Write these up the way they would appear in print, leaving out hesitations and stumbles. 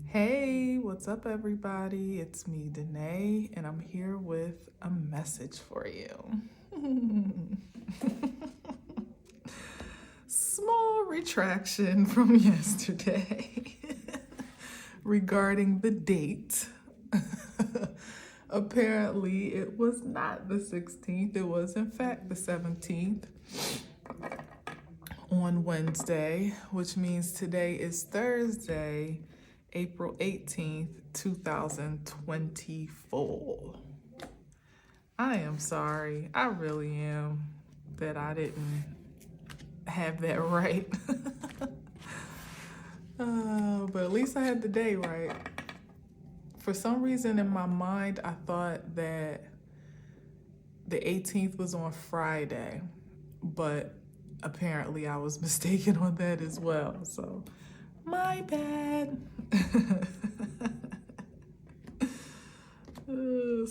Hey, what's up, everybody? It's me, Danae, and I'm here with a message for you. Small retraction from yesterday regarding the date. Apparently, it was not the 16th, it was, in fact, the 17th on Wednesday, which means today is Thursday, April 18th, 2024. I am sorry. I really am that I didn't have that right. But at least I had the day right. For some reason in my mind, I thought that the 18th was on Friday, but apparently I was mistaken on that as well. So, my bad.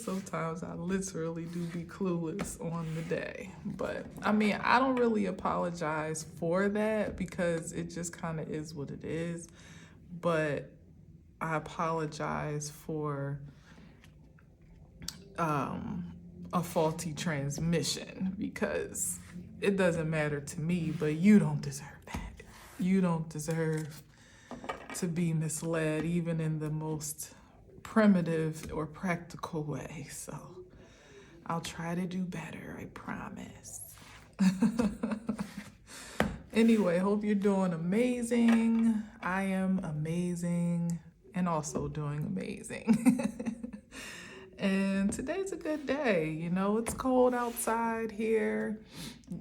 Sometimes I literally do be clueless on the day. But I mean, I don't really apologize for that because it just kind of is what it is. But I apologize for a faulty transmission because it doesn't matter to me, but you don't deserve that. You don't deserve to be misled, even in the most primitive or practical way. So I'll try to do better, I promise. Anyway, hope you're doing amazing. I am amazing and also doing amazing. And today's a good day. You know, it's cold outside here.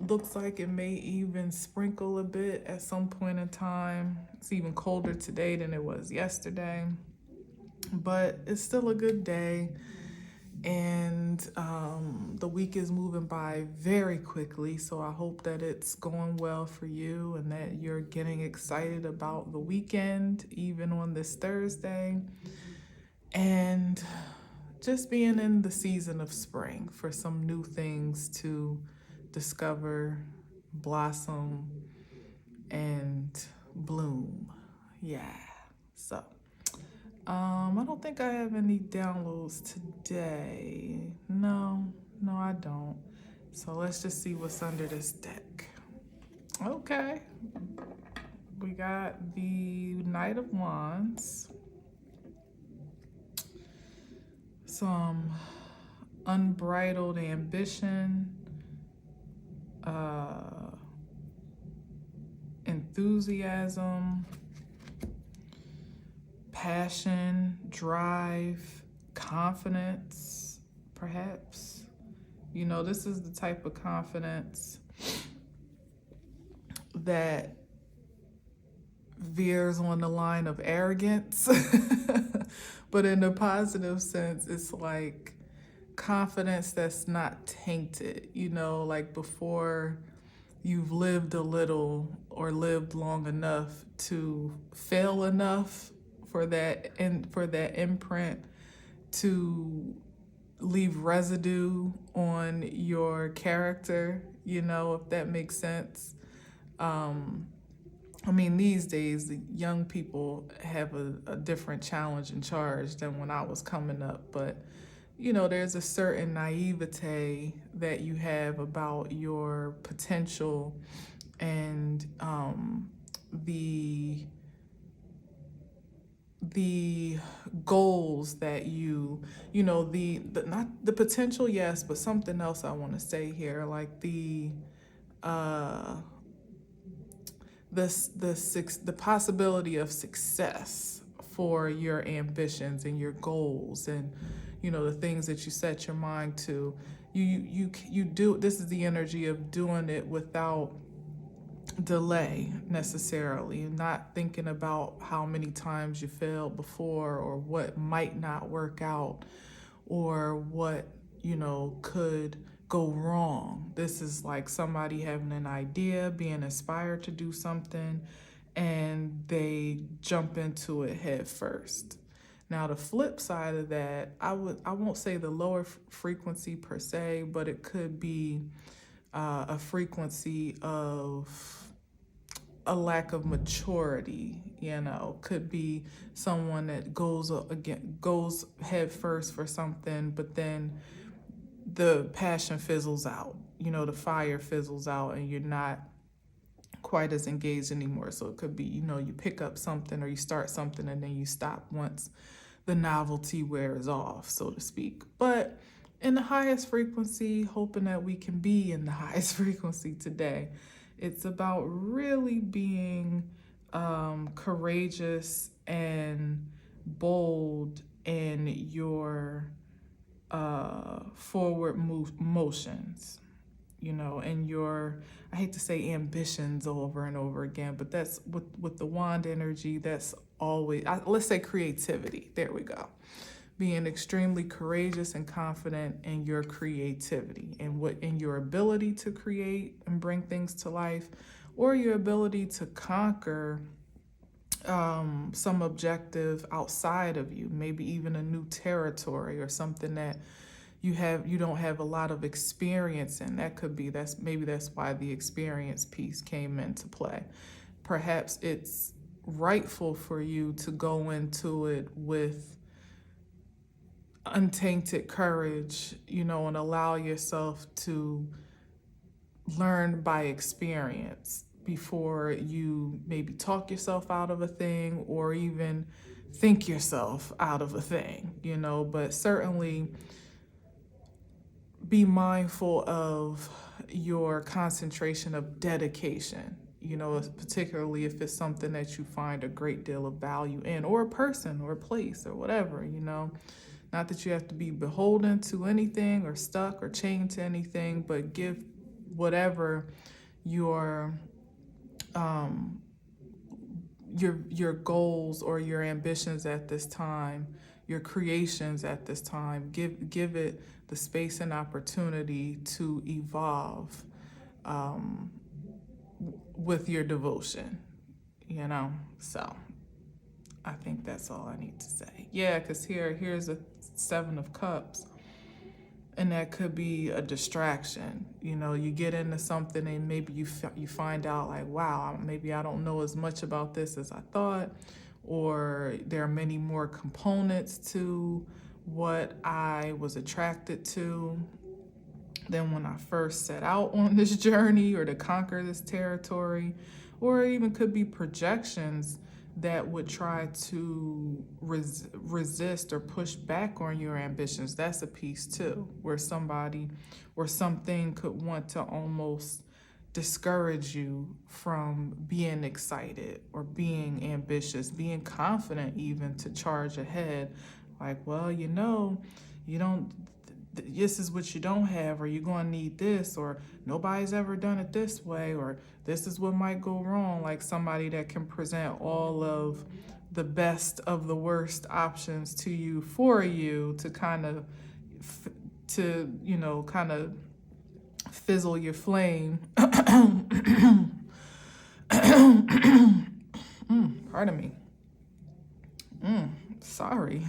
Looks like it may even sprinkle a bit at some point in time. It's even colder today than it was yesterday. But it's still a good day. And the week is moving by very quickly. So I hope that it's going well for you and that you're getting excited about the weekend, even on this Thursday. And just being in the season of spring for some new things to discover, blossom, and bloom. Yeah. So, I don't think I have any downloads today. No, I don't. So let's just see what's under this deck. Okay. We got the Knight of Wands. Some unbridled ambition, enthusiasm, passion, drive, confidence, perhaps. You know, this is the type of confidence that veers on the line of arrogance. But in a positive sense, it's like confidence that's not tainted, you know, like before you've lived a little or lived long enough to fail enough for that and for that imprint to leave residue on your character, you know, if that makes sense. I mean, these days, the young people have a different challenge and charge than when I was coming up. But, you know, there's a certain naivete that you have about your potential and the goals that you know, the not the potential, yes, but something else I want to say here, like the possibility of success for your ambitions and your goals and, you know, the things that you set your mind to. You do, this is the energy of doing it without delay necessarily, and not thinking about how many times you failed before or what might not work out or what, you know, could go wrong. This is like somebody having an idea, being inspired to do something, and they jump into it head first. Now, the flip side of that, I won't say the lower frequency per se, but it could be a frequency of a lack of maturity, could be someone that goes head first for something, but then the passion fizzles out, the fire fizzles out, and you're not quite as engaged anymore. So it could be, you pick up something or you start something and then you stop once the novelty wears off, so to speak. But in the highest frequency, hoping that we can be in the highest frequency today, it's about really being courageous and bold in your forward motions, and your, I hate to say ambitions over and over again, but that's with the wand energy, that's always, let's say creativity. There we go. Being extremely courageous and confident in your creativity and in your ability to create and bring things to life, or your ability to conquer some objective outside of you, maybe even a new territory or something that you don't have a lot of experience in. That's why the experience piece came into play. Perhaps it's rightful for you to go into it with untainted courage, and allow yourself to learn by experience before you maybe talk yourself out of a thing or even think yourself out of a thing, but certainly be mindful of your concentration of dedication, particularly if it's something that you find a great deal of value in, or a person or a place or whatever, Not that you have to be beholden to anything or stuck or chained to anything, but give whatever your goals or your ambitions at this time, your creations at this time, give it the space and opportunity to evolve with your devotion, So I think that's all I need to say. Yeah, because here's a 7 of Cups, and that could be a distraction. You get into something and maybe you find out like, wow, maybe I don't know as much about this as I thought, or there are many more components to what I was attracted to than when I first set out on this journey or to conquer this territory, or it even could be projections that would try to resist or push back on your ambitions. That's a piece too, where somebody or something could want to almost discourage you from being excited or being ambitious, being confident even to charge ahead. Like, well, you don't, this is what you don't have, or you're going to need this, or nobody's ever done it this way, or this is what might go wrong. Like somebody that can present all of the best of the worst options to you for you to kind of fizzle your flame. Pardon me. Sorry.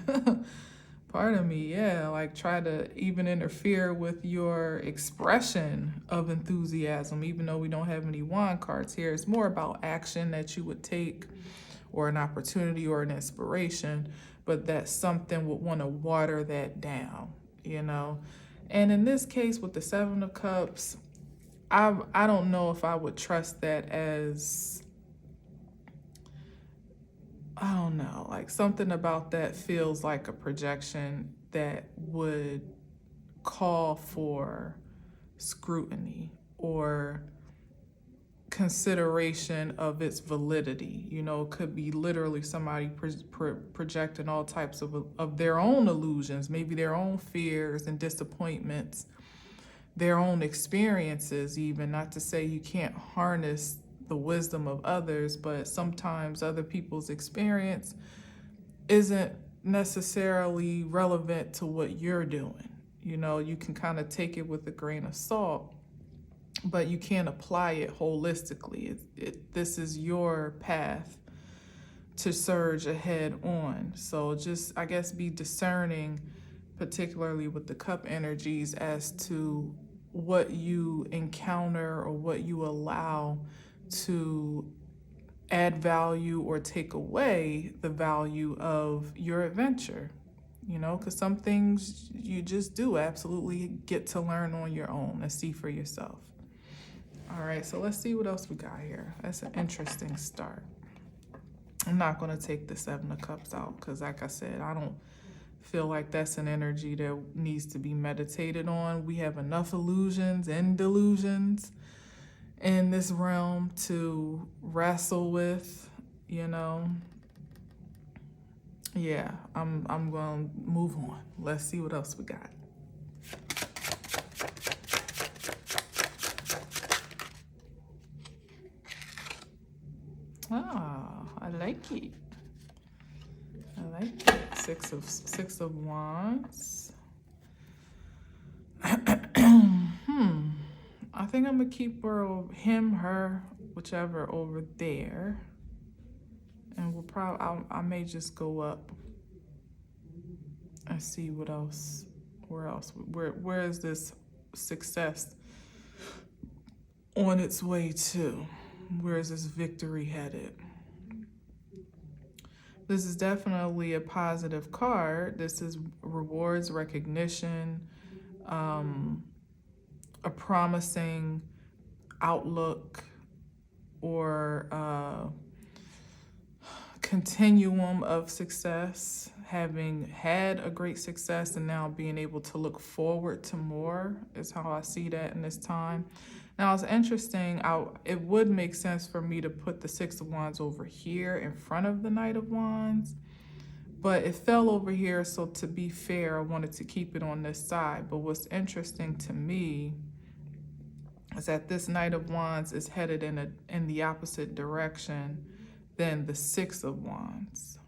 Pardon me, yeah, like try to even interfere with your expression of enthusiasm, even though we don't have any wand cards here. It's more about action that you would take, or an opportunity or an inspiration, but that something would want to water that down, And in this case with the 7 of Cups, I don't know if I would trust that as, I don't know, like something about that feels like a projection that would call for scrutiny or consideration of its validity. It could be literally somebody projecting all types of their own illusions, maybe their own fears and disappointments, their own experiences even. Not to say you can't harness the wisdom of others, but sometimes other people's experience isn't necessarily relevant to what you're doing. You can kind of take it with a grain of salt, but you can't apply it holistically. This is your path to surge ahead on. So just, I guess, be discerning, particularly with the cup energies, as to what you encounter or what you allow to add value or take away the value of your adventure. Because some things you just do absolutely get to learn on your own and see for yourself. All right, so let's see what else we got here. That's an interesting start. I'm not going to take the Seven of Cups out because, like I said, I don't feel like that's an energy that needs to be meditated on. We have enough illusions and delusions in this realm to wrestle with, Yeah, I'm going to move on. Let's see what else we got. Ah, I like it. I like it. Six of Wands. I think I'm gonna keep him, her, whichever over there, and we'll probably I may just go up and see what else. Where is this success on its way to? Where is this victory headed? This is definitely a positive card. This is rewards, recognition, a promising outlook, or continuum of success, having had a great success and now being able to look forward to more is how I see that in this time. Now, it's interesting. It would make sense for me to put the Six of Wands over here in front of the Knight of Wands, but it fell over here, so to be fair, I wanted to keep it on this side. But what's interesting to me is that this Knight of Wands is headed in the opposite direction than the Six of Wands.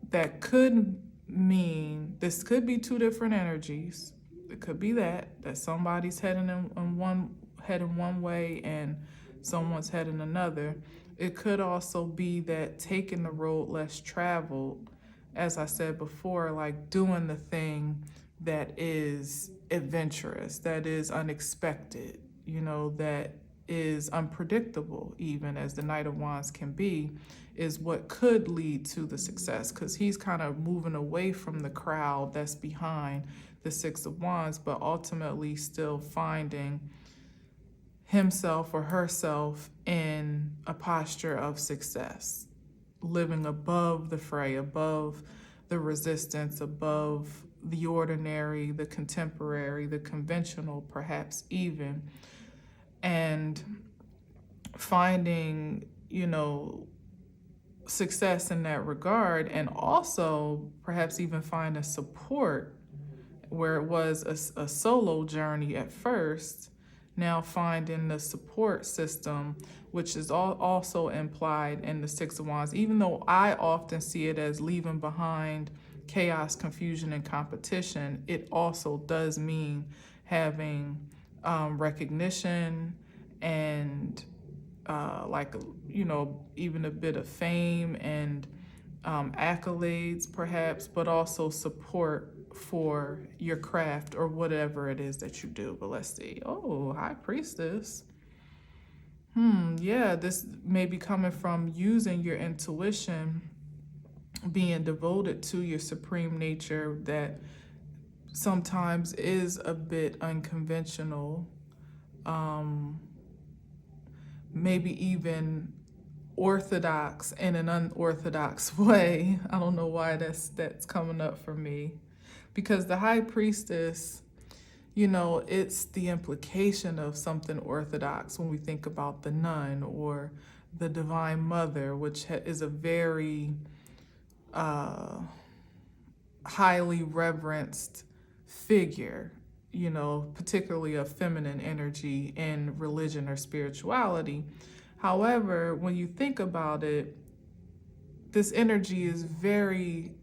That could mean this could be two different energies. It could be that somebody's heading in one way and someone's heading another. It could also be that taking the road less traveled, as I said before, like doing the thing that is adventurous, that is unexpected, that is unpredictable, even as the Knight of Wands can be, is what could lead to the success, because he's kind of moving away from the crowd that's behind the Six of Wands, but ultimately still finding himself or herself in a posture of success, living above the fray, above the resistance, above the ordinary, the contemporary, the conventional, perhaps even, and finding, success in that regard, and also perhaps even find a support where it was a solo journey at first, now finding the support system, which is also implied in the Six of Wands, even though I often see it as leaving behind chaos, confusion, and competition. It also does mean having recognition and even a bit of fame and accolades perhaps, but also support for your craft or whatever it is that you do. But let's see. Oh, High Priestess. Yeah, this may be coming from using your intuition, being devoted to your supreme nature that sometimes is a bit unconventional, maybe even orthodox in an unorthodox way. I don't know why that's coming up for me, because the High Priestess, it's the implication of something orthodox when we think about the nun or the Divine Mother, which is a very highly reverenced figure, particularly of feminine energy in religion or spirituality. However, when you think about it, this energy is very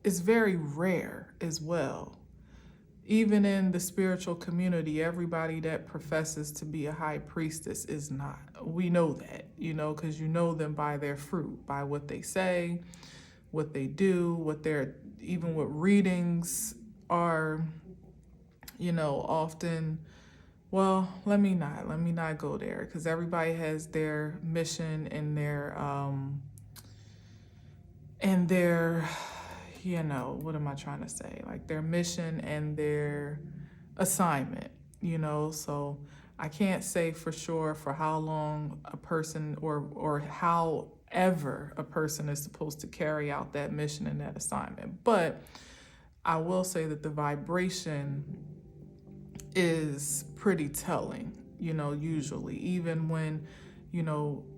rare as well. Even in the spiritual community, everybody that professes to be a high priestess is not. We know that, because you know them by their fruit, by what they say, what they do, even what readings are, often Well, let me not go there, because everybody has their mission and their what am I trying to say? Like their mission and their assignment, so I can't say for sure for how long a person or however a person is supposed to carry out that mission and that assignment. But I will say that the vibration is pretty telling, usually, even when,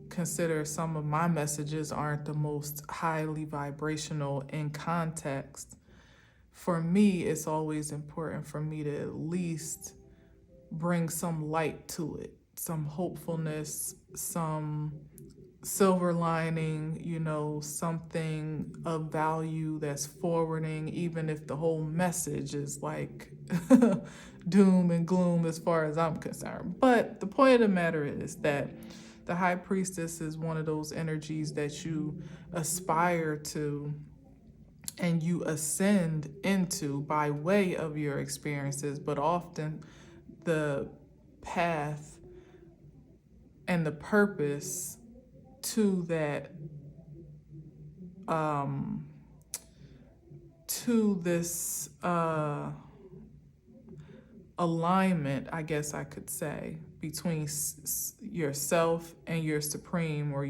consider some of my messages aren't the most highly vibrational in context. For me, it's always important for me to at least bring some light to it, some hopefulness, some silver lining, something of value that's forwarding, even if the whole message is like doom and gloom as far as I'm concerned. But the point of the matter is that the high priestess is one of those energies that you aspire to and you ascend into by way of your experiences, but often the path and the purpose to that to this alignment, I guess I could say, between yourself and your supreme, or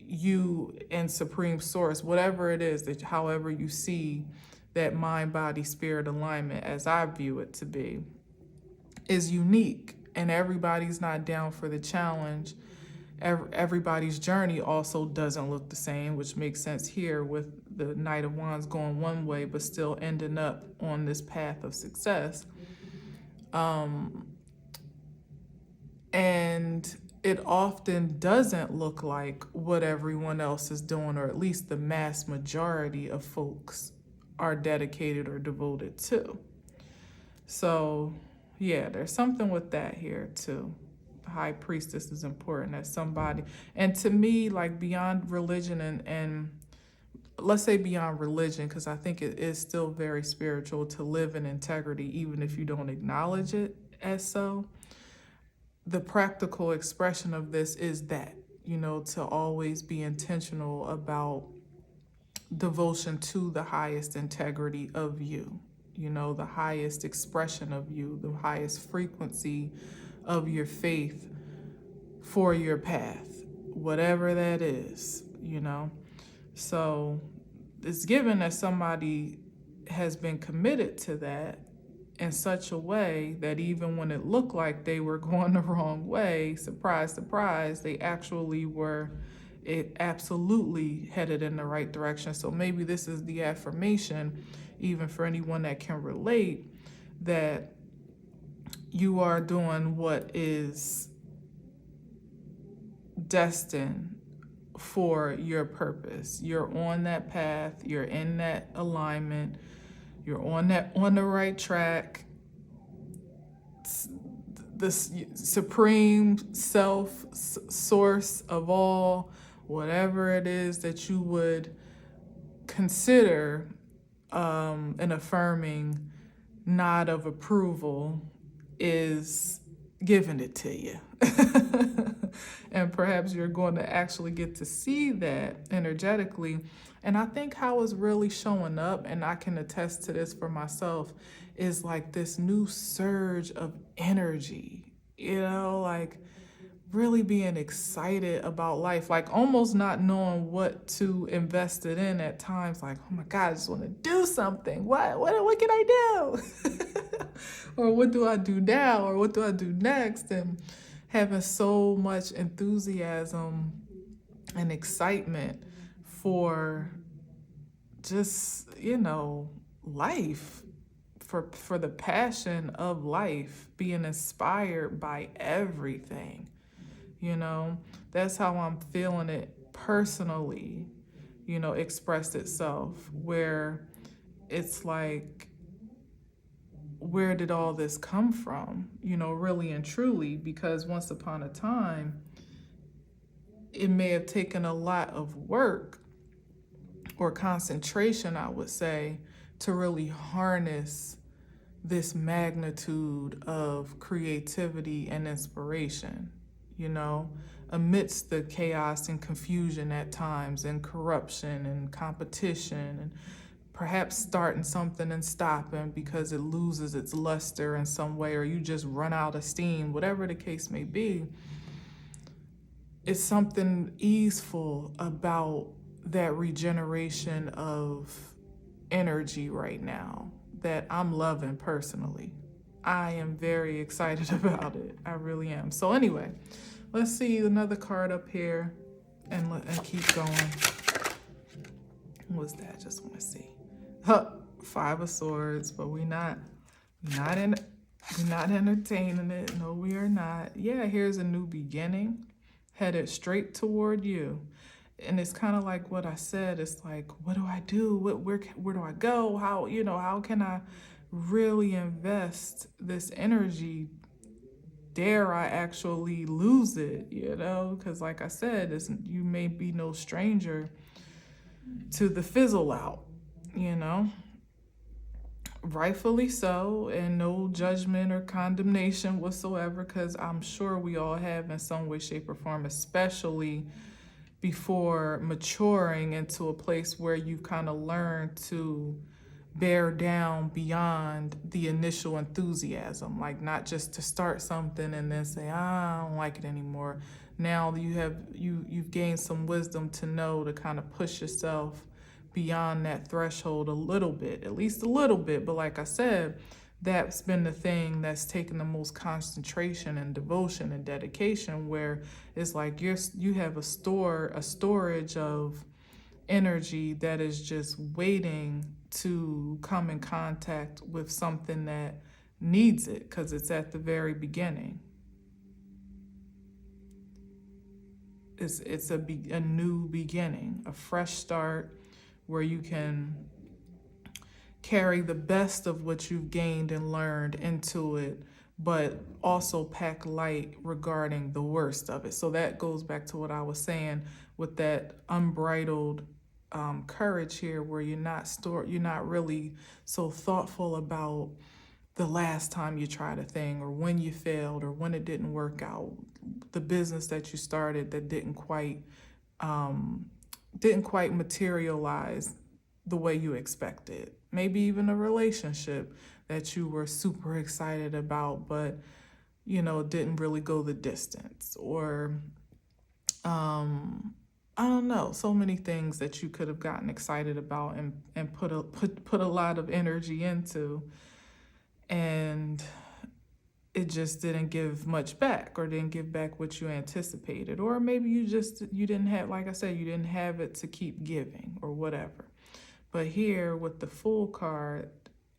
you and supreme source, whatever it is, that however you see that mind, body, spirit alignment, as I view it to be, is unique, and everybody's not down for the challenge. Everybody's journey also doesn't look the same, which makes sense here with the Knight of Wands going one way but still ending up on this path of success. And it often doesn't look like what everyone else is doing, or at least the mass majority of folks are dedicated or devoted to. So yeah, there's something with that here too. The high priestess is important as somebody. And to me, like beyond religion and let's say beyond religion, because I think it is still very spiritual to live in integrity, even if you don't acknowledge it as so. The practical expression of this is that, to always be intentional about devotion to the highest integrity of you, the highest expression of you, the highest frequency of your faith for your path, whatever that is, So it's given that somebody has been committed to that in such a way that even when it looked like they were going the wrong way, surprise, surprise, they actually were, it absolutely headed in the right direction. So maybe this is the affirmation, even for anyone that can relate, that you are doing what is destined for your purpose. You're on that path, you're in that alignment, you're on the right track. The supreme self source of all, whatever it is that you would consider an affirming nod of approval, is giving it to you. And perhaps you're going to actually get to see that energetically. And I think how it's really showing up, and I can attest to this for myself, is like this new surge of energy, like really being excited about life, like almost not knowing what to invest it in at times. Like, oh my God, I just want to do something. What can I do? Or what do I do now? Or what do I do next? And having so much enthusiasm and excitement for just, life, for the passion of life, being inspired by everything. That's how I'm feeling it personally, expressed itself, where it's like, where did all this come from, really and truly? Because once upon a time, it may have taken a lot of work or concentration, I would say, to really harness this magnitude of creativity and inspiration, you know, amidst the chaos and confusion at times, and corruption and competition, and perhaps starting something and stopping because it loses its luster in some way, or you just run out of steam, whatever the case may be. It's something easeful about that regeneration of energy right now that I'm loving personally. I am very excited about it. I really am. So anyway, let's see another card up here and keep going. What's that? Just want to see. Huh, Five of Swords, but we're not entertaining it. No, we are not. Yeah, here's a new beginning headed straight toward you. And it's kind of like what I said. It's like, what do I do? Where do I go? How can I really invest this energy? Dare I actually lose it? Because like I said, you may be no stranger to the fizzle out, rightfully so, and no judgment or condemnation whatsoever, because I'm sure we all have in some way, shape, or form, especially before maturing into a place where you've kind of learned to bear down beyond the initial enthusiasm, like not just to start something and then say, I don't like it anymore. Now you've gained some wisdom to know to kind of push yourself beyond that threshold a little bit, at least a little bit. But like I said, that's been the thing that's taken the most concentration and devotion and dedication, where it's like you have a storage of energy that is just waiting to come in contact with something that needs it, because it's at the very beginning. It's a new beginning, a fresh start, where you can carry the best of what you've gained and learned into it, but also pack light regarding the worst of it. So that goes back to what I was saying with that unbridled courage here, where you're not really so thoughtful about the last time you tried a thing, or when you failed, or when it didn't work out, the business that you started that didn't quite materialize the way you expected. Maybe even a relationship that you were super excited about, but didn't really go the distance, or I don't know, so many things that you could have gotten excited about and put a lot of energy into, and it just didn't give much back, or didn't give back what you anticipated, or maybe you didn't have, like I said, you didn't have it to keep giving, or whatever. But here with the Fool card,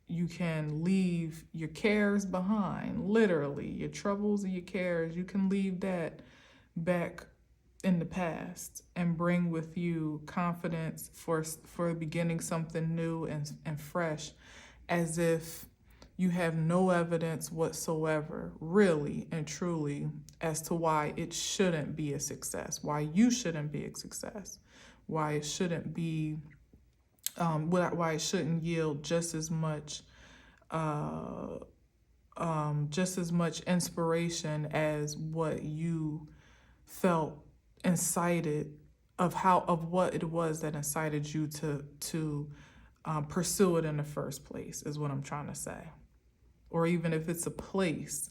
you can leave your cares behind, literally, your troubles and your cares. You can leave that back in the past and bring with you confidence for beginning something new and fresh, as if you have no evidence whatsoever, really and truly, as to why it shouldn't be a success, why you shouldn't be a success, why it shouldn't be, why it shouldn't yield just as much inspiration as what you felt incited of what it was that incited you to pursue it in the first place, is what I'm trying to say. Or even if it's a place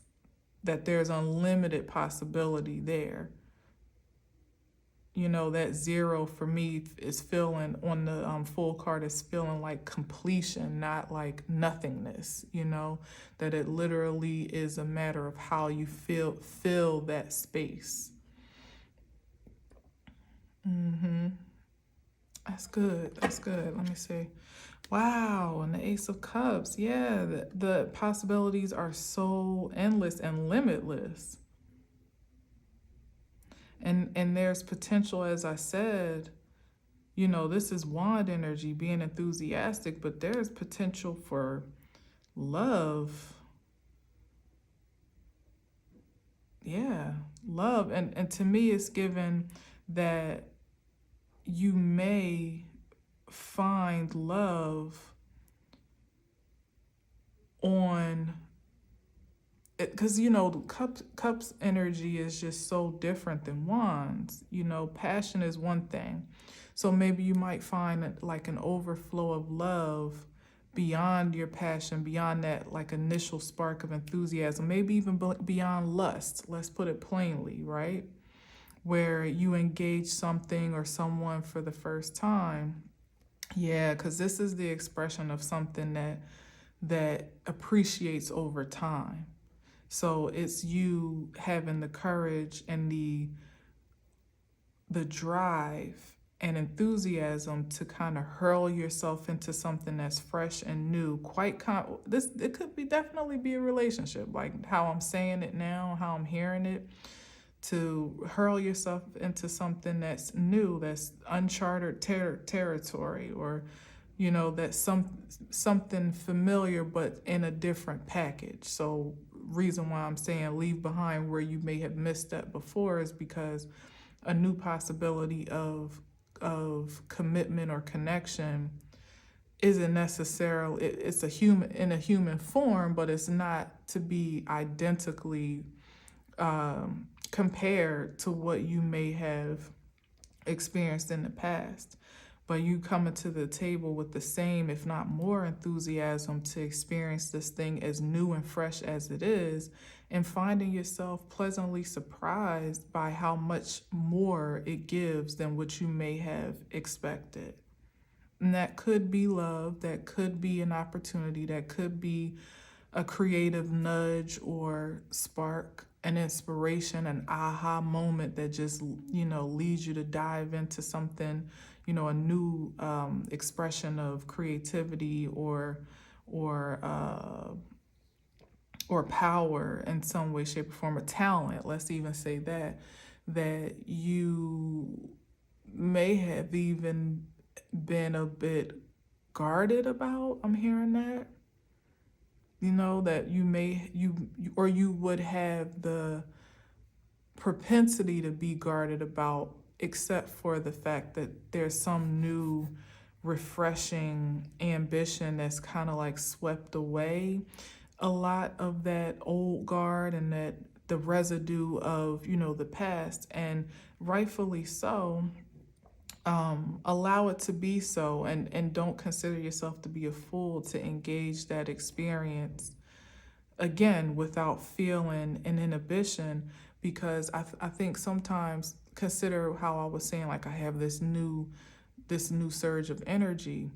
that there's unlimited possibility there. That zero for me is feeling on the Full card is feeling like completion, not like nothingness, that it literally is a matter of how you fill that space. That's good. Let me see. Wow, and the Ace of Cups. Yeah, the possibilities are so endless and limitless. And there's potential, as I said, this is wand energy, being enthusiastic, but there's potential for love. Yeah, love. And to me, it's given that you may find love on it, because the cups energy is just so different than wands. Passion is one thing, so maybe you might find it like an overflow of love beyond your passion, beyond that like initial spark of enthusiasm, maybe even beyond lust. Let's put it plainly, right? Where you engage something or someone for the first time. Yeah, because this is the expression of something that appreciates over time. So it's you having the courage and the drive and enthusiasm to kind of hurl yourself into something that's fresh and new. This it could be definitely be a relationship, like how I'm saying it now, how I'm hearing it. To hurl yourself into something that's new, that's uncharted territory, or that's something familiar but in a different package. So reason why I'm saying leave behind where you may have missed that before is because a new possibility of commitment or connection isn't necessarily, it's a human in a human form, but it's not to be identically compared to what you may have experienced in the past. But you coming to the table with the same, if not more, enthusiasm to experience this thing as new and fresh as it is, and finding yourself pleasantly surprised by how much more it gives than what you may have expected. And that could be love, that could be an opportunity, that could be a creative nudge or spark, an inspiration, an aha moment that just, leads you to dive into something, a new expression of creativity or power in some way, shape, or form, or talent. Let's even say that you may have even been a bit guarded about. I'm hearing that. That you would have the propensity to be guarded about, except for the fact that there's some new refreshing ambition that's kind of like swept away a lot of that old guard and that the residue of the past, and rightfully so. Allow it to be so, and don't consider yourself to be a fool to engage that experience again without feeling an inhibition, because I think sometimes, consider how I was saying, like I have this new surge of energy.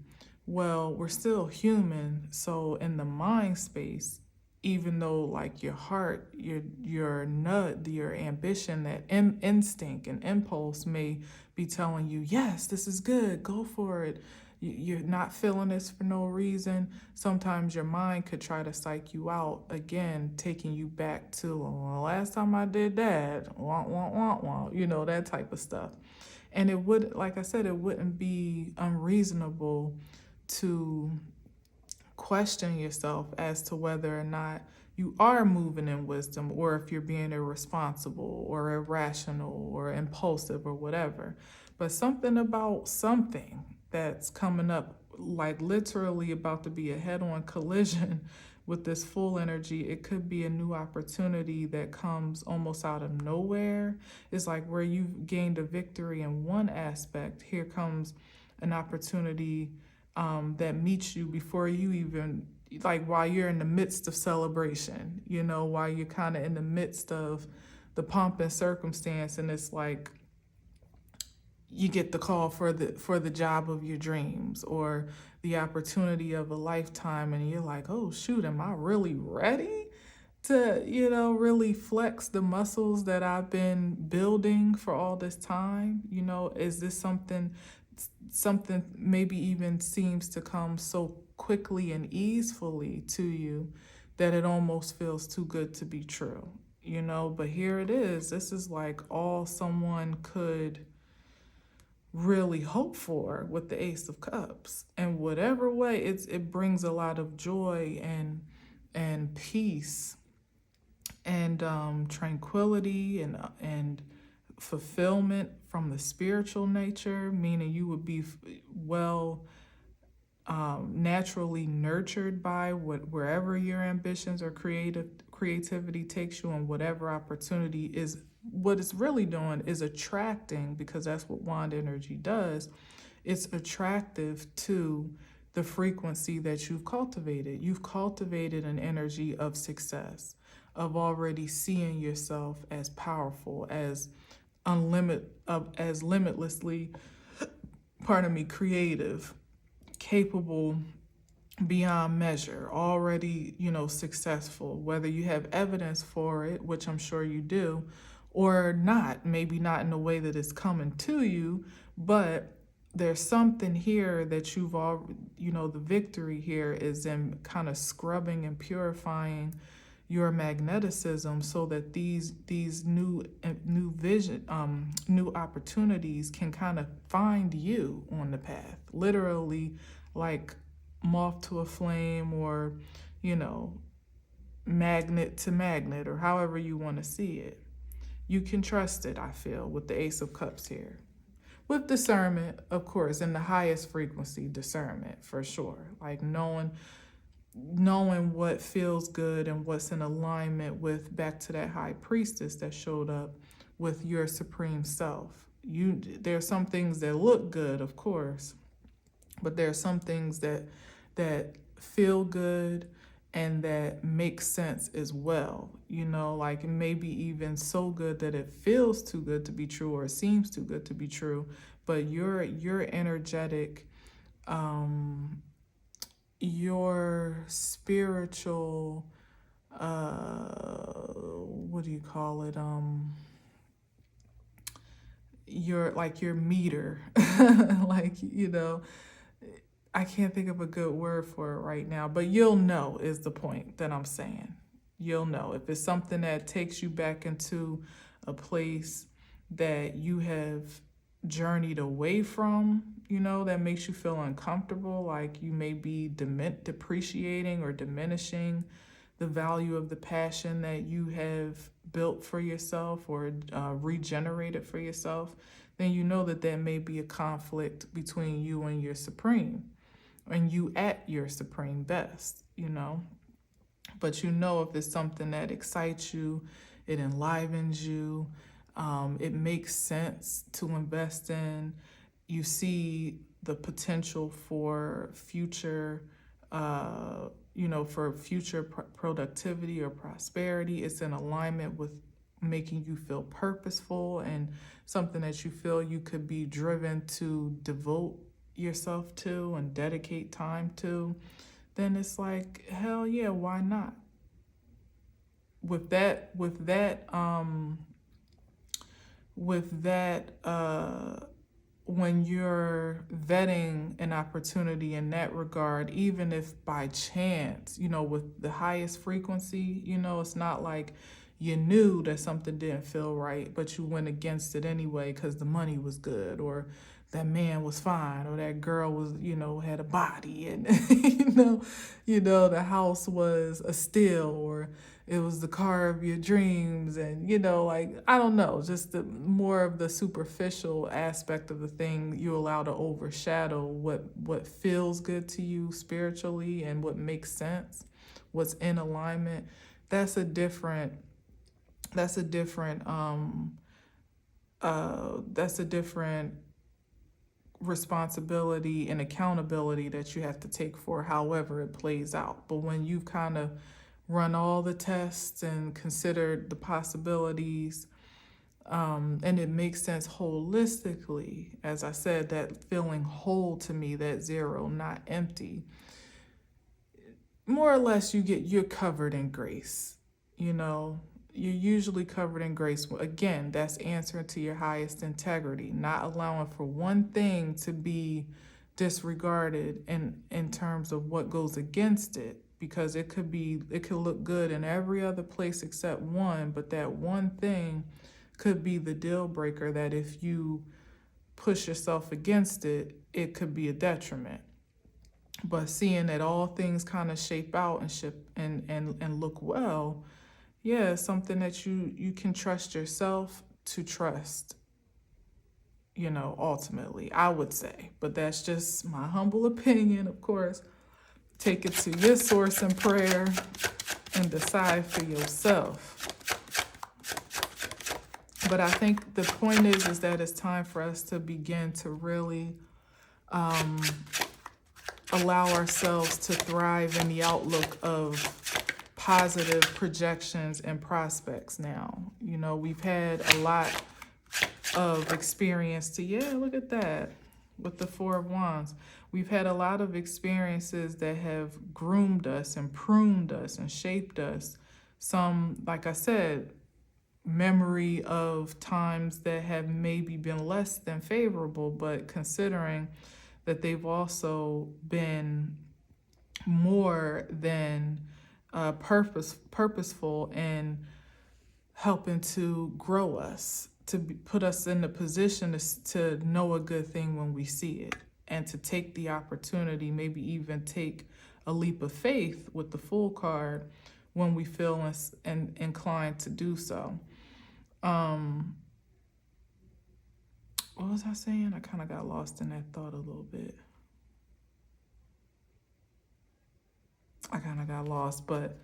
Well, we're still human, so in the mind space, even though like your heart, your nut, your ambition, that instinct and impulse may be telling you, yes, this is good, go for it. You're not feeling this for no reason. Sometimes your mind could try to psych you out again, taking you back to, well, last time I did that, wah, wah, wah, wah, that type of stuff. And it would, like I said, it wouldn't be unreasonable to question yourself as to whether or not you are moving in wisdom, or if you're being irresponsible or irrational or impulsive or whatever. But something about something that's coming up, like literally about to be a head-on collision with this full energy. It could be a new opportunity that comes almost out of nowhere. It's like where you've gained a victory in one aspect, here comes an opportunity that meets you before you even, like while you're in the midst of celebration, while you're kind of in the midst of the pomp and circumstance, and it's like you get the call for the job of your dreams or the opportunity of a lifetime, and you're like, oh shoot, am I really ready to really flex the muscles that I've been building for all this time? Is this something maybe even seems to come so quickly and easily to you that it almost feels too good to be true, but here it is. This is like all someone could really hope for with the Ace of Cups. And whatever way, it brings a lot of joy and peace and tranquility and fulfillment from the spiritual nature, meaning you would be well naturally nurtured by wherever your ambitions or creativity takes you, and whatever opportunity is. What it's really doing is attracting, because that's what wand energy does. It's attractive to the frequency that you've cultivated. You've cultivated an energy of success, of already seeing yourself as powerful, as as limitlessly, creative, capable beyond measure, already, successful, whether you have evidence for it, which I'm sure you do, or not, maybe not in the way that it's coming to you, but there's something here that you've all, the victory here is in kind of scrubbing and purifying your magneticism, so that these new opportunities can kind of find you on the path, literally, like moth to a flame, or magnet to magnet, or however you want to see it. You can trust it, I feel, with the Ace of Cups here. With discernment, of course, in the highest frequency discernment, for sure. Like knowing what feels good and what's in alignment with, back to that high priestess that showed up, with your supreme self. There are some things that look good, of course, but there are some things that feel good and that make sense as well. Like maybe even so good that it feels too good to be true, or it seems too good to be true, but your energetic, your spiritual, what do you call it? Your meter, like, I can't think of a good word for it right now, but you'll know is the point that I'm saying. You'll know if it's something that takes you back into a place that you have journeyed away from, that makes you feel uncomfortable, like you may be depreciating or diminishing the value of the passion that you have built for yourself, or regenerated for yourself, then you know that there may be a conflict between you and your supreme, and you at your supreme best, But if it's something that excites you, it enlivens you, it makes sense to invest in, you see the potential for future, productivity or prosperity. It's in alignment with making you feel purposeful, and something that you feel you could be driven to devote yourself to and dedicate time to, then it's like, hell yeah, why not? With that, when you're vetting an opportunity in that regard, even if by chance, with the highest frequency, it's not like you knew that something didn't feel right, but you went against it anyway because the money was good, or that man was fine, or that girl was, had a body, and the house was a steal, or it was the car of your dreams, and I don't know, just more of the superficial aspect of the thing you allow to overshadow what feels good to you spiritually, and what makes sense, what's in alignment. That's a different responsibility and accountability that you have to take for however it plays out. But when you've kind of run all the tests and considered the possibilities, and it makes sense holistically, as I said, that feeling whole to me, that zero, not empty, more or less you're covered in grace. You're usually covered in grace. Again, that's answering to your highest integrity, not allowing for one thing to be disregarded in terms of what goes against it, because it could look good in every other place except one, but that one thing could be the deal breaker, that if you push yourself against it, it could be a detriment. But seeing that all things kind of shape out and look well, yeah, something that you can trust yourself to trust. ultimately, I would say. But that's just my humble opinion, of course. Take it to your source in prayer and decide for yourself. But I think the point is that it's time for us to begin to really allow ourselves to thrive in the outlook of positive projections and prospects now. We've had a lot of experience look at that with the Four of Wands. We've had a lot of experiences that have groomed us and pruned us and shaped us. Some, like I said, memory of times that have maybe been less than favorable, but considering that they've also been more than purposeful in helping to grow us, to put us in the position to know a good thing when we see it, and to take the opportunity, maybe even take a leap of faith with the Fool card when we feel inclined to do so. What was I saying? I kind of got lost in that thought a little bit. I kind of got lost, but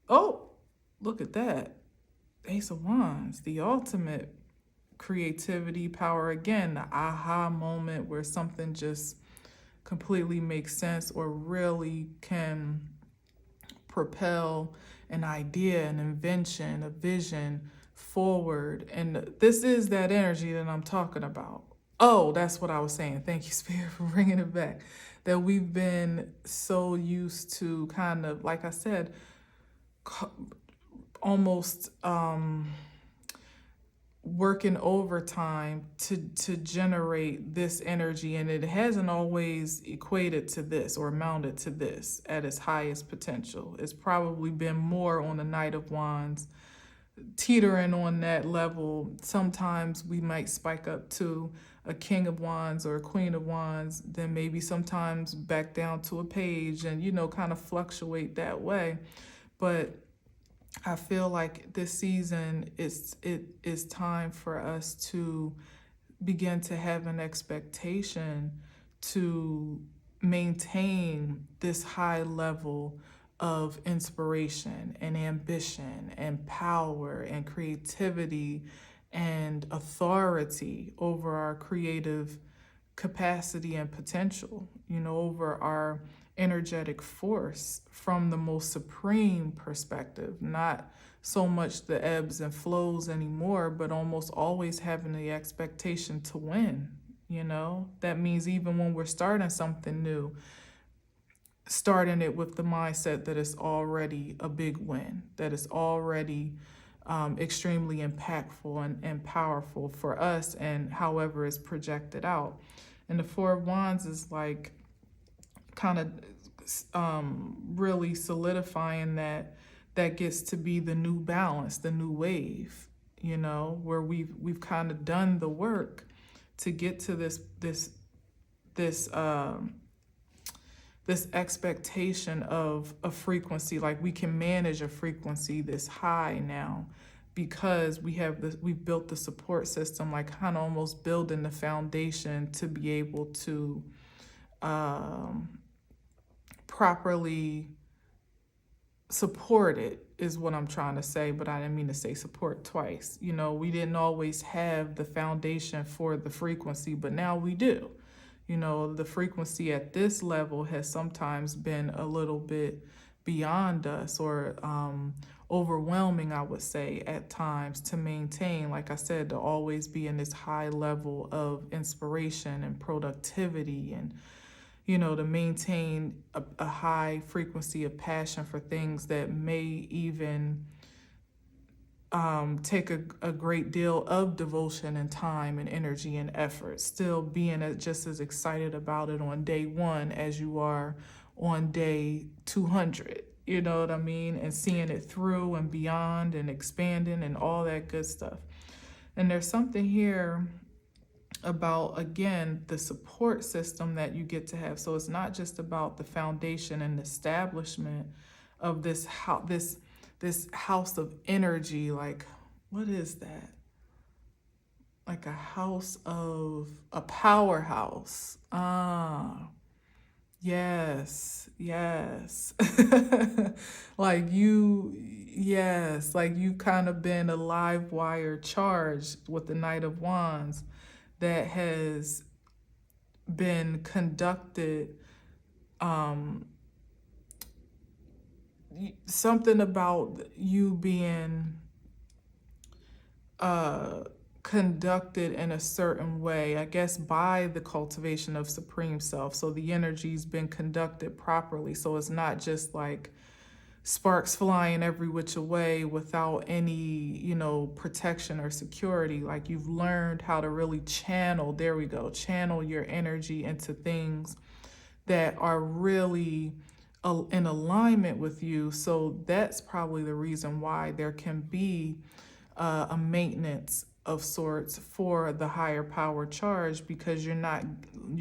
look at that. Ace of Wands, the ultimate creativity, power. Again, the aha moment where something just completely makes sense or really can propel an idea, an invention, a vision forward. And this is that energy that I'm talking about. Oh, that's what I was saying. Thank you, Spirit, for bringing it back. That we've been so used to kind of, like I said, almost working overtime to generate this energy, and it hasn't always equated to this or amounted to this at its highest potential. It's probably been more on the Knight of Wands, teetering on that level. Sometimes we might spike up to a King of Wands or a Queen of Wands, then maybe sometimes back down to a Page, and kind of fluctuate that way. But I feel like this season it is time for us to begin to have an expectation to maintain this high level of inspiration and ambition and power and creativity and authority over our creative capacity and potential, over our energetic force from the most supreme perspective, not so much the ebbs and flows anymore, but almost always having the expectation to win. That means even when we're starting something new, starting it with the mindset that it's already a big win, that it's already extremely impactful and powerful for us, and however it's projected out. And the Four of Wands is like kind of really solidifying that gets to be the new balance, the new wave, where we've kind of done the work to get to this expectation of a frequency. Like, we can manage a frequency this high now because we've built the support system, like kind of almost building the foundation to be able to properly support it, is what I'm trying to say. But I didn't mean to say support twice. We didn't always have the foundation for the frequency, but now we do. The frequency at this level has sometimes been a little bit beyond us, or overwhelming, I would say, at times, to maintain, like I said, to always be in this high level of inspiration and productivity, and to maintain a high frequency of passion for things that may even take a great deal of devotion and time and energy and effort, still being just as excited about it on day 1 as you are on day 200, you know what I mean? And seeing it through and beyond and expanding and all that good stuff. And there's something here about, again, the support system that you get to have. So it's not just about the foundation and establishment of this house of energy. Like, what is that? like a house of a powerhouse. Ah, yes, yes. Like you, yes, like you kind of been a live wire charged with the Knight of Wands that has been conducted. Um, Something about you being uh, conducted in a certain way, I guess, by the cultivation of Supreme Self. So the energy's been conducted properly. So it's not just like sparks flying every which way without any, protection or security. Like you've learned how to really channel, there we go, channel your energy into things that are really in alignment with you. So that's probably the reason why there can be a maintenance of sorts for the higher power charge, because you're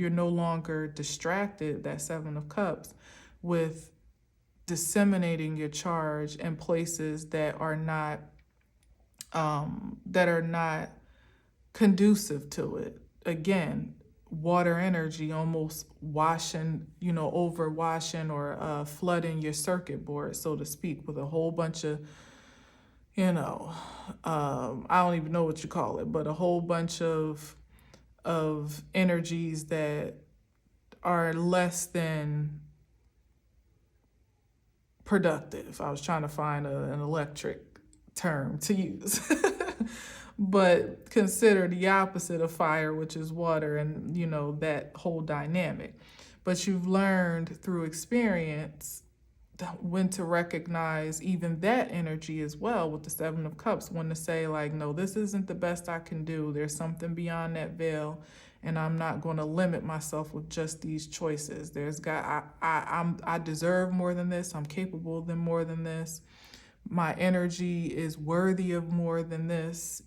no longer distracted, that Seven of Cups, with disseminating your charge in places that are not conducive to it. Again, water energy almost washing, over washing or flooding your circuit board, so to speak, with a whole bunch of, I don't even know what you call it, but a whole bunch of energies that are less than productive. I was trying to find an electric term to use. But consider the opposite of fire, which is water, and that whole dynamic. But you've learned through experience when to recognize even that energy as well with the Seven of Cups, when to say like, no, this isn't the best I can do. There's something beyond that veil, and I'm not going to limit myself with just these choices. I deserve more than this. I'm capable of more than this. My energy is worthy of more than this,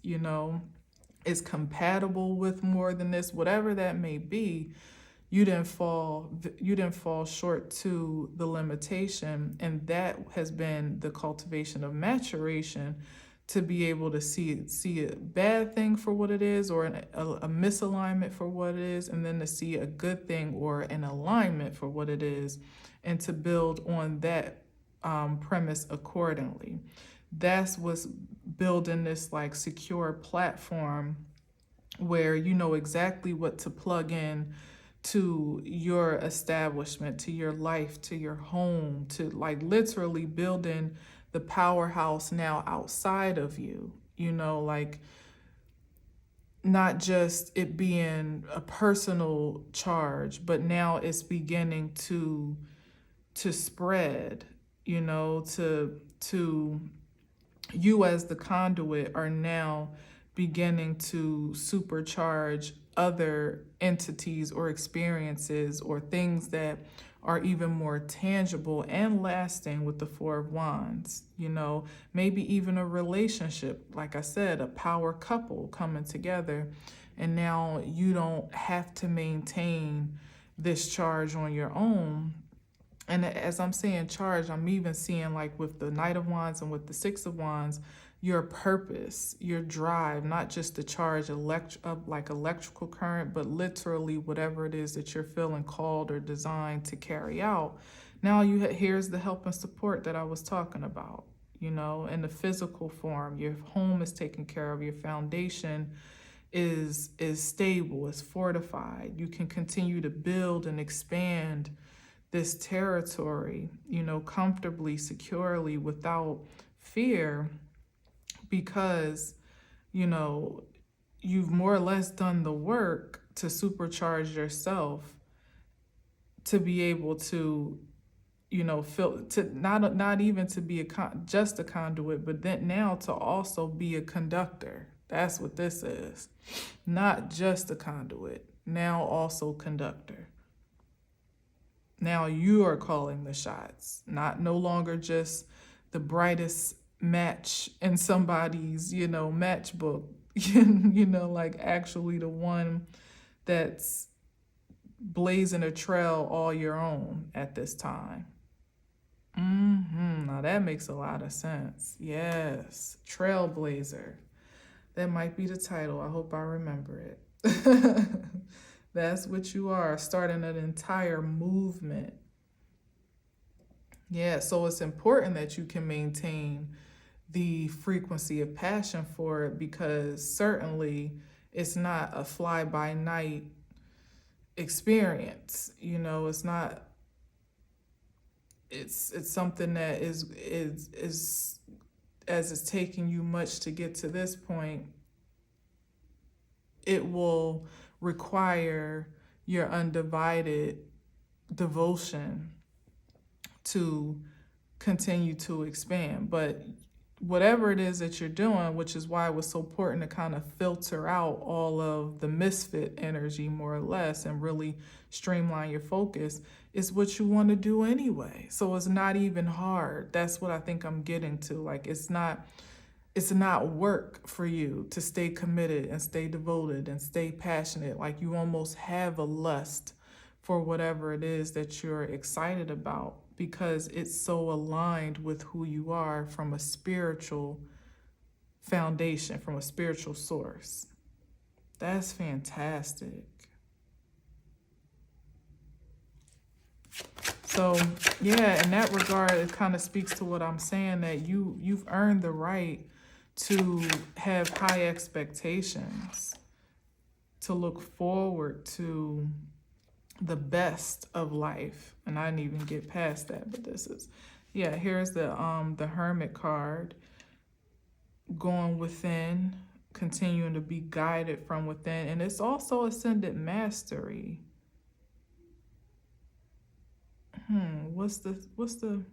is compatible with more than this, whatever that may be. You didn't fall short to the limitation, and that has been the cultivation of maturation, to be able to see a bad thing for what it is, or a misalignment for what it is, and then to see a good thing or an alignment for what it is, and to build on that premise accordingly. That's what's building this like secure platform where you know exactly what to plug in to your establishment, to your life, to your home, to like literally building the powerhouse now outside of you, like not just it being a personal charge, but now it's beginning to spread, to you as the conduit are now beginning to supercharge other entities or experiences or things that are even more tangible and lasting with the Four of Wands, maybe even a relationship, like I said, a power couple coming together. And now you don't have to maintain this charge on your own. And as I'm saying charge, I'm even seeing like with the Knight of Wands and with the Six of Wands, your purpose, your drive, not just the charge of like electrical current, but literally whatever it is that you're feeling called or designed to carry out. Now here's the help and support that I was talking about, in the physical form. Your home is taken care of, your foundation is stable, is fortified. You can continue to build and expand this territory, comfortably, securely, without fear, because, you've more or less done the work to supercharge yourself to be able to, feel to not even to be just a conduit, but then now to also be a conductor. That's what this is. Not just a conduit, now also conductor. Now you are calling the shots, no longer just the brightest match in somebody's, matchbook, like actually the one that's blazing a trail all your own at this time. Now that makes a lot of sense. Yes, trailblazer. That might be the title. I hope I remember it. That's what you are, starting an entire movement. Yeah, so it's important that you can maintain the frequency of passion for it, because certainly it's not a fly by night experience. It's not, it's something that is as it's taking you much to get to this point, it will require your undivided devotion to continue to expand. But whatever it is that you're doing, which is why it was so important to kind of filter out all of the misfit energy, more or less, and really streamline your focus, is what you want to do anyway. So it's not even hard. That's what I think I'm getting to. Like, it's not work for you to stay committed and stay devoted and stay passionate. Like, you almost have a lust for whatever it is that you're excited about, because it's so aligned with who you are from a spiritual foundation, from a spiritual source. That's fantastic. So yeah, in that regard, it kind of speaks to what I'm saying, that you've earned the right to have high expectations, to look forward to the best of life. And I didn't even get past that, but this is, yeah, here's the Hermit card. Going within, continuing to be guided from within. And it's also ascended mastery. What's the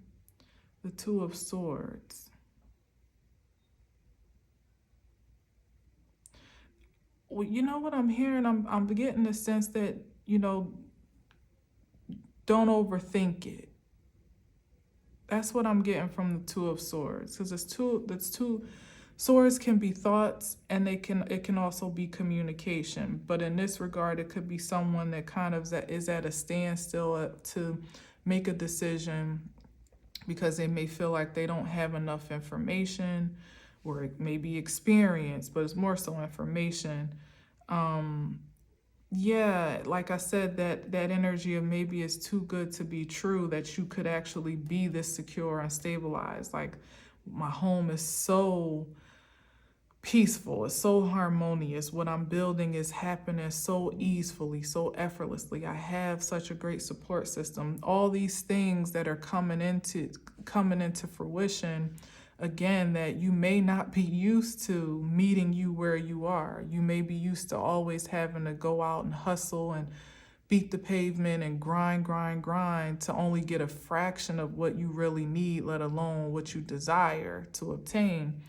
Two of Swords? Well, you know what I'm hearing? I'm getting the sense that, don't overthink it. That's what I'm getting from the Two of Swords, because that's two swords can be thoughts, and it can also be communication. But in this regard, it could be someone that kind of is at a standstill to make a decision, because they may feel like they don't have enough information, or it may be experience, but it's more so information. Yeah, like I said, that energy of maybe it's too good to be true, that you could actually be this secure and stabilized. Like, my home is so peaceful, it's so harmonious. What I'm building is happening so easily, so effortlessly. I have such a great support system. All these things that are coming into fruition, again, that you may not be used to meeting you where you are. You may be used to always having to go out and hustle and beat the pavement and grind to only get a fraction of what you really need, let alone what you desire to obtain.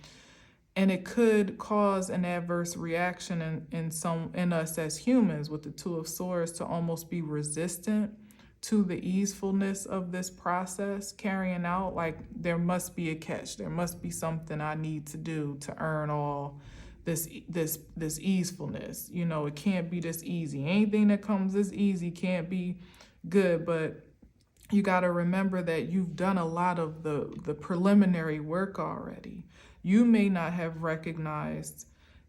And it could cause an adverse reaction in us as humans, with the Two of Swords, to almost be resistant to the easefulness of this process carrying out. Like, there must be a catch. There must be something I need to do to earn all this easefulness. It can't be this easy. Anything that comes this easy can't be good. But you got to remember that you've done a lot of the preliminary work already. You may not have recognized,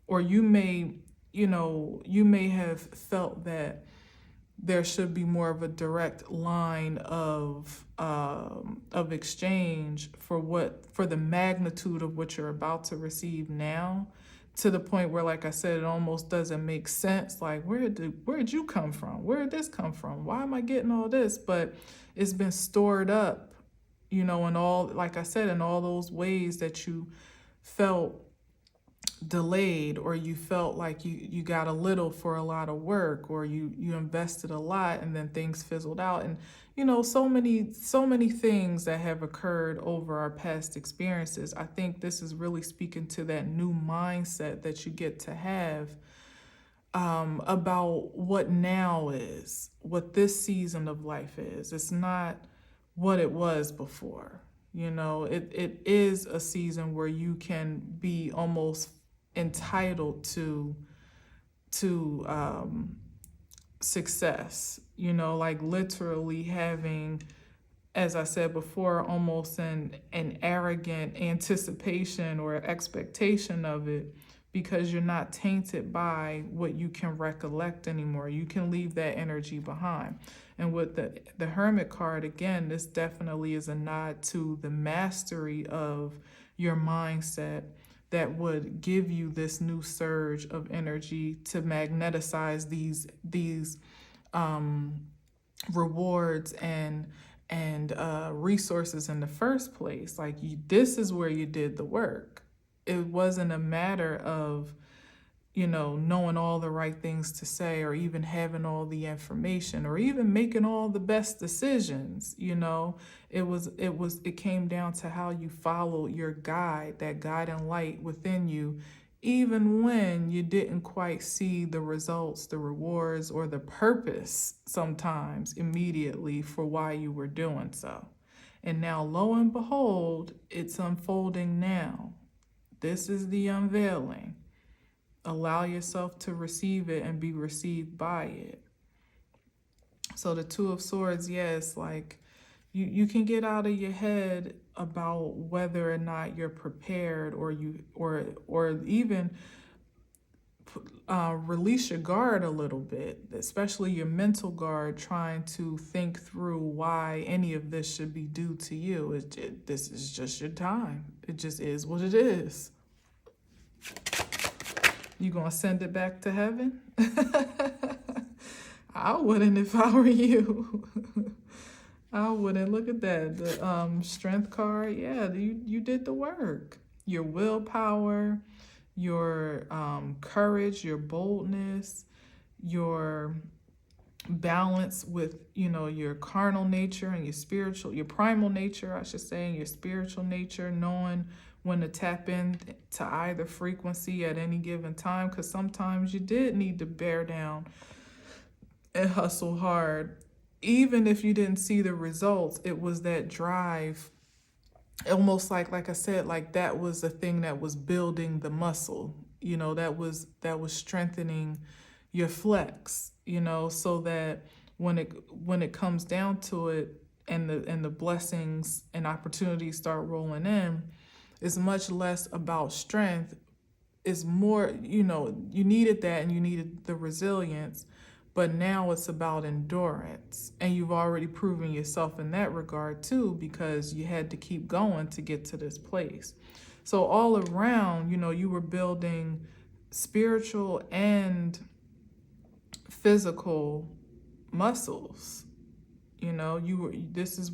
or you may have felt that there should be more of a direct line of exchange for the magnitude of what you're about to receive now, to the point where, like I said, it almost doesn't make sense. Like, where'd you come from? Where did this come from? Why am I getting all this? But it's been stored up, in all, like I said, in all those ways that you felt delayed, or you felt like you got a little for a lot of work, or you invested a lot and then things fizzled out. And so many things that have occurred over our past experiences. I think this is really speaking to that new mindset that you get to have about what now is, what this season of life is. It's not what it was before. It is a season where you can be almost entitled to success, like literally having, as I said before, almost an arrogant anticipation or expectation of it, because you're not tainted by what you can recollect anymore. You can leave that energy behind. And with the Hermit card, again, this definitely is a nod to the mastery of your mindset that would give you this new surge of energy to magneticize these rewards and resources in the first place. Like, this is where you did the work. It wasn't a matter of, knowing all the right things to say, or even having all the information, or even making all the best decisions. It came down to how you followed your guide, that guiding light within you, even when you didn't quite see the results, the rewards, or the purpose sometimes immediately for why you were doing so. And now, lo and behold, it's unfolding now. This is the unveiling. Allow yourself to receive it and be received by it. So the Two of Swords, yes, like you can get out of your head about whether or not you're prepared, or even release your guard a little bit, especially your mental guard, trying to think through why any of this should be due to you. This is just your time. It just is what it is. You gonna send it back to heaven? I wouldn't if I were you. I wouldn't. Look at that. The strength card, yeah, you did the work. Your willpower, your courage, your boldness, your balance with, your carnal nature and your primal nature, I should say, and your spiritual nature, knowing when to tap in to either frequency at any given time, because sometimes you did need to bear down and hustle hard. Even if you didn't see the results, it was that drive, almost like I said, like that was the thing that was building the muscle, that was strengthening your flex, so that when it comes down to it, and the blessings and opportunities start rolling in, it's much less about strength. It's more, you needed that, and you needed the resilience, but now it's about endurance. And you've already proven yourself in that regard too, because you had to keep going to get to this place. So all around, you were building spiritual and physical muscles. This is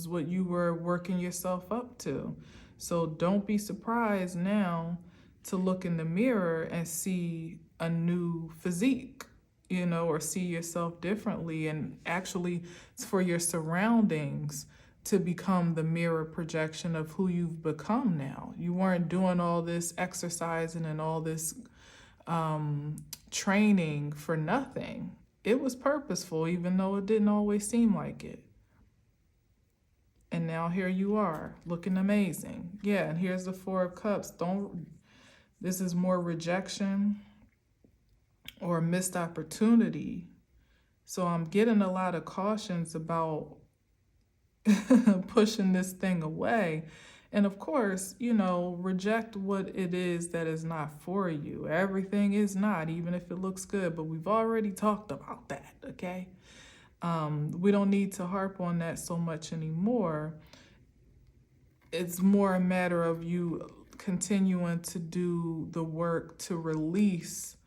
what you were working yourself up to. So don't be surprised now to look in the mirror and see a new physique, or see yourself differently. And actually, it's for your surroundings to become the mirror projection of who you've become now. You weren't doing all this exercising and all this training for nothing. It was purposeful, even though it didn't always seem like it. And now here you are, looking amazing. Yeah, and here's the Four of Cups. This is more rejection or a missed opportunity. So I'm getting a lot of cautions about pushing this thing away. And of course, reject what it is that is not for you. Everything is not, even if it looks good, but we've already talked about that, okay? We don't need to harp on that so much anymore. It's more a matter of you continuing to do the work to release,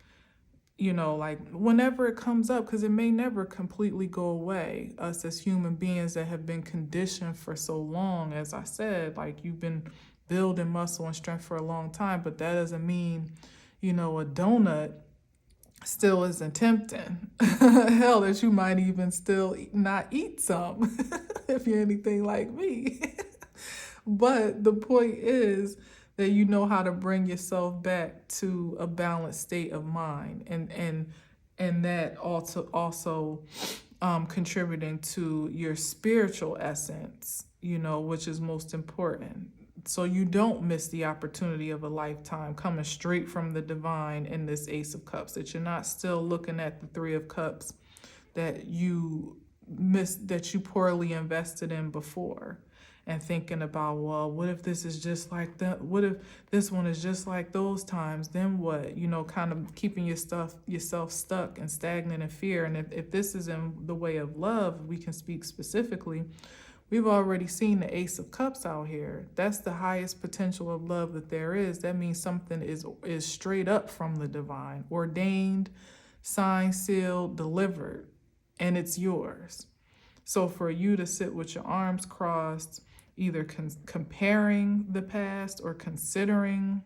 like whenever it comes up, because it may never completely go away. Us as human beings that have been conditioned for so long, as I said, like you've been building muscle and strength for a long time, but that doesn't mean, a donut still isn't tempting. Hell, that you might even still not eat some if you're anything like me. But the point is that you know how to bring yourself back to a balanced state of mind, and that also contributing to your spiritual essence, which is most important. So you don't miss the opportunity of a lifetime coming straight from the divine in this Ace of Cups, that you're not still looking at the Three of Cups that you missed, that you poorly invested in before. and thinking about, well, what if this is just like that? What if this one is just like those times? Then what? Kind of keeping yourself stuck and stagnant in fear. And if this is in the way of love, we can speak specifically. We've already seen the Ace of Cups out here. That's the highest potential of love that there is. That means something is straight up from the divine, ordained, signed, sealed, delivered, and it's yours. So for you to sit with your arms crossed, either comparing the past or considering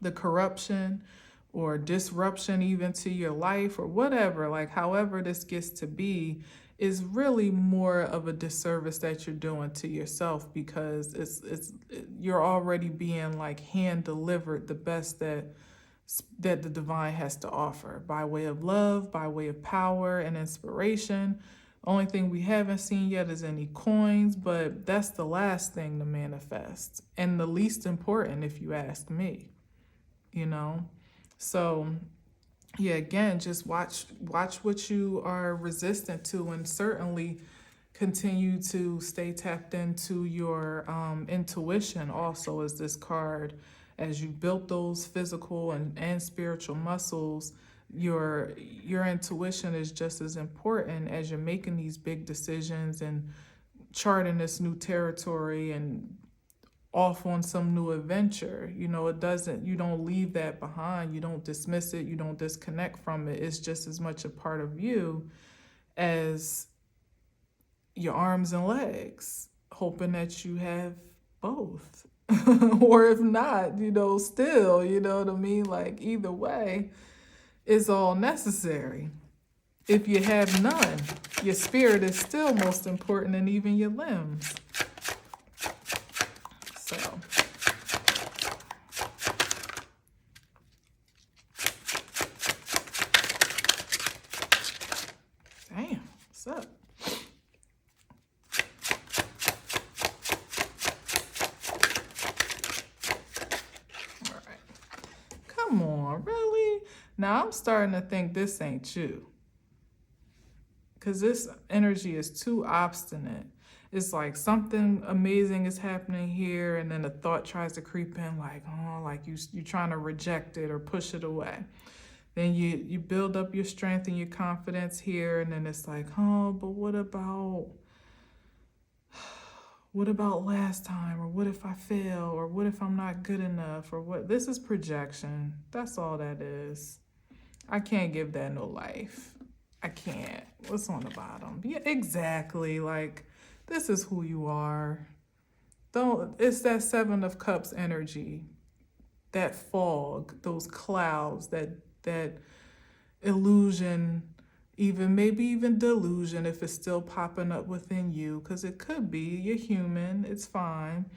the corruption or disruption even to your life or whatever, like however this gets to be, is really more of a disservice that you're doing to yourself, because you're already being like hand delivered the best that the divine has to offer by way of love, by way of power and inspiration. Only thing we haven't seen yet is any coins, but that's the last thing to manifest and the least important, if you ask me. So yeah, again, just watch what you are resistant to, and certainly continue to stay tapped into your intuition also, as this card. As you built those physical and spiritual muscles, your intuition is just as important as you're making these big decisions and charting this new territory and off on some new adventure. You don't leave that behind. You don't dismiss it. You don't disconnect from it. It's just as much a part of you as your arms and legs, hoping that you have both. Or if not, still, you know what I mean? Like either way, is all necessary. If you have none, your spirit is still most important than even your limbs. So, damn, what's up? All right. Come on, really? Now I'm starting to think this ain't you. Because this energy is too obstinate. It's like something amazing is happening here, and then a thought tries to creep in, like, oh, like you're trying to reject it or push it away. Then you build up your strength and your confidence here, and then it's like, oh, but what about last time? Or what if I fail? Or what if I'm not good enough? Or what? This is projection. That's all that is. I can't give that no life. I can't. What's on the bottom? Yeah, exactly. Like, this is who you are. It's that Seven of Cups energy, that fog, those clouds, that illusion, maybe even delusion, if it's still popping up within you, because it could be. You're human. It's fine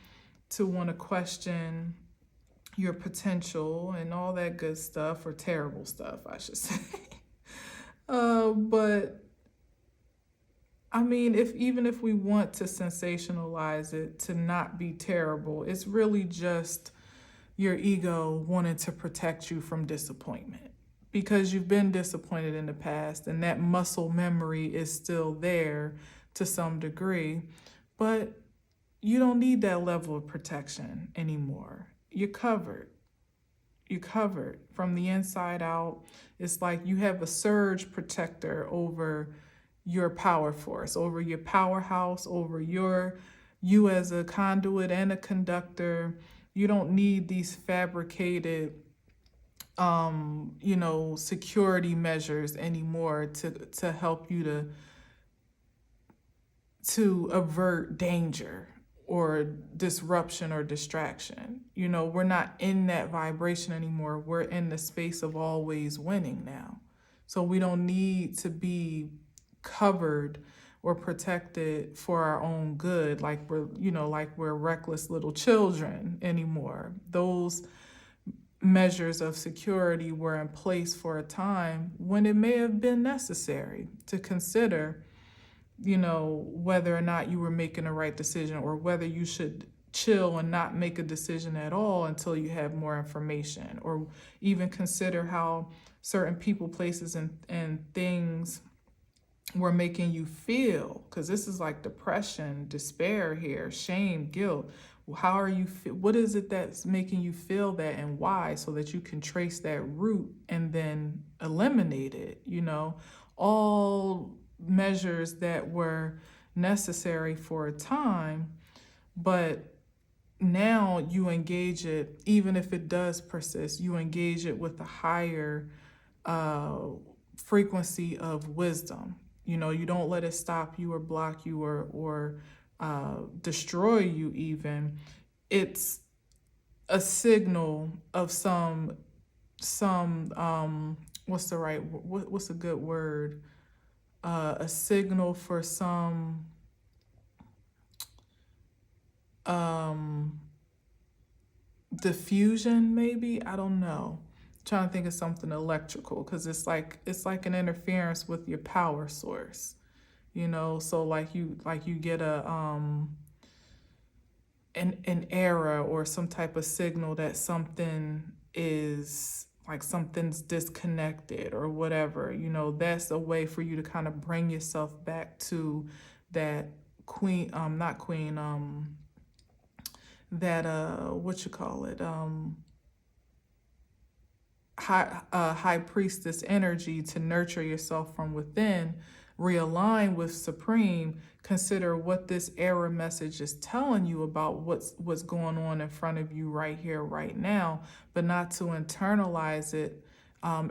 to want to question your potential and all that good stuff, or terrible stuff, I should say. But I mean, even if we want to sensationalize it to not be terrible, it's really just your ego wanting to protect you from disappointment, because you've been disappointed in the past, and that muscle memory is still there to some degree, but you don't need that level of protection anymore. You're covered. You're covered from the inside out. It's like you have a surge protector over your power force, over your powerhouse, over you as a conduit and a conductor. You don't need these fabricated security measures anymore to help you to avert danger or disruption or distraction. We're not in that vibration anymore. We're in the space of always winning now. So we don't need to be covered or protected for our own good, like we're reckless little children anymore. Those measures of security were in place for a time when it may have been necessary to consider whether or not you were making the right decision, or whether you should chill and not make a decision at all until you have more information, or even consider how certain people, places, and things we're making you feel, because this is like depression, despair here, shame, guilt. How are you, what is it that's making you feel that, and why, so that you can trace that root and then eliminate it, all measures that were necessary for a time, but now you engage it, even if it does persist, you engage it with a higher frequency of wisdom. You don't let it stop you or block you or destroy you even. It's a signal of some what's the right, what's a good word? A signal for some diffusion, maybe. I don't know. Trying to think of something electrical, because it's like an interference with your power source, so like you get an error or some type of signal that something is like, something's disconnected or whatever. That's a way for you to kind of bring yourself back to that not queen, that what you call it, high priestess energy, to nurture yourself from within, realign with supreme, consider what this error message is telling you about what's going on in front of you right here, right now, but not to internalize it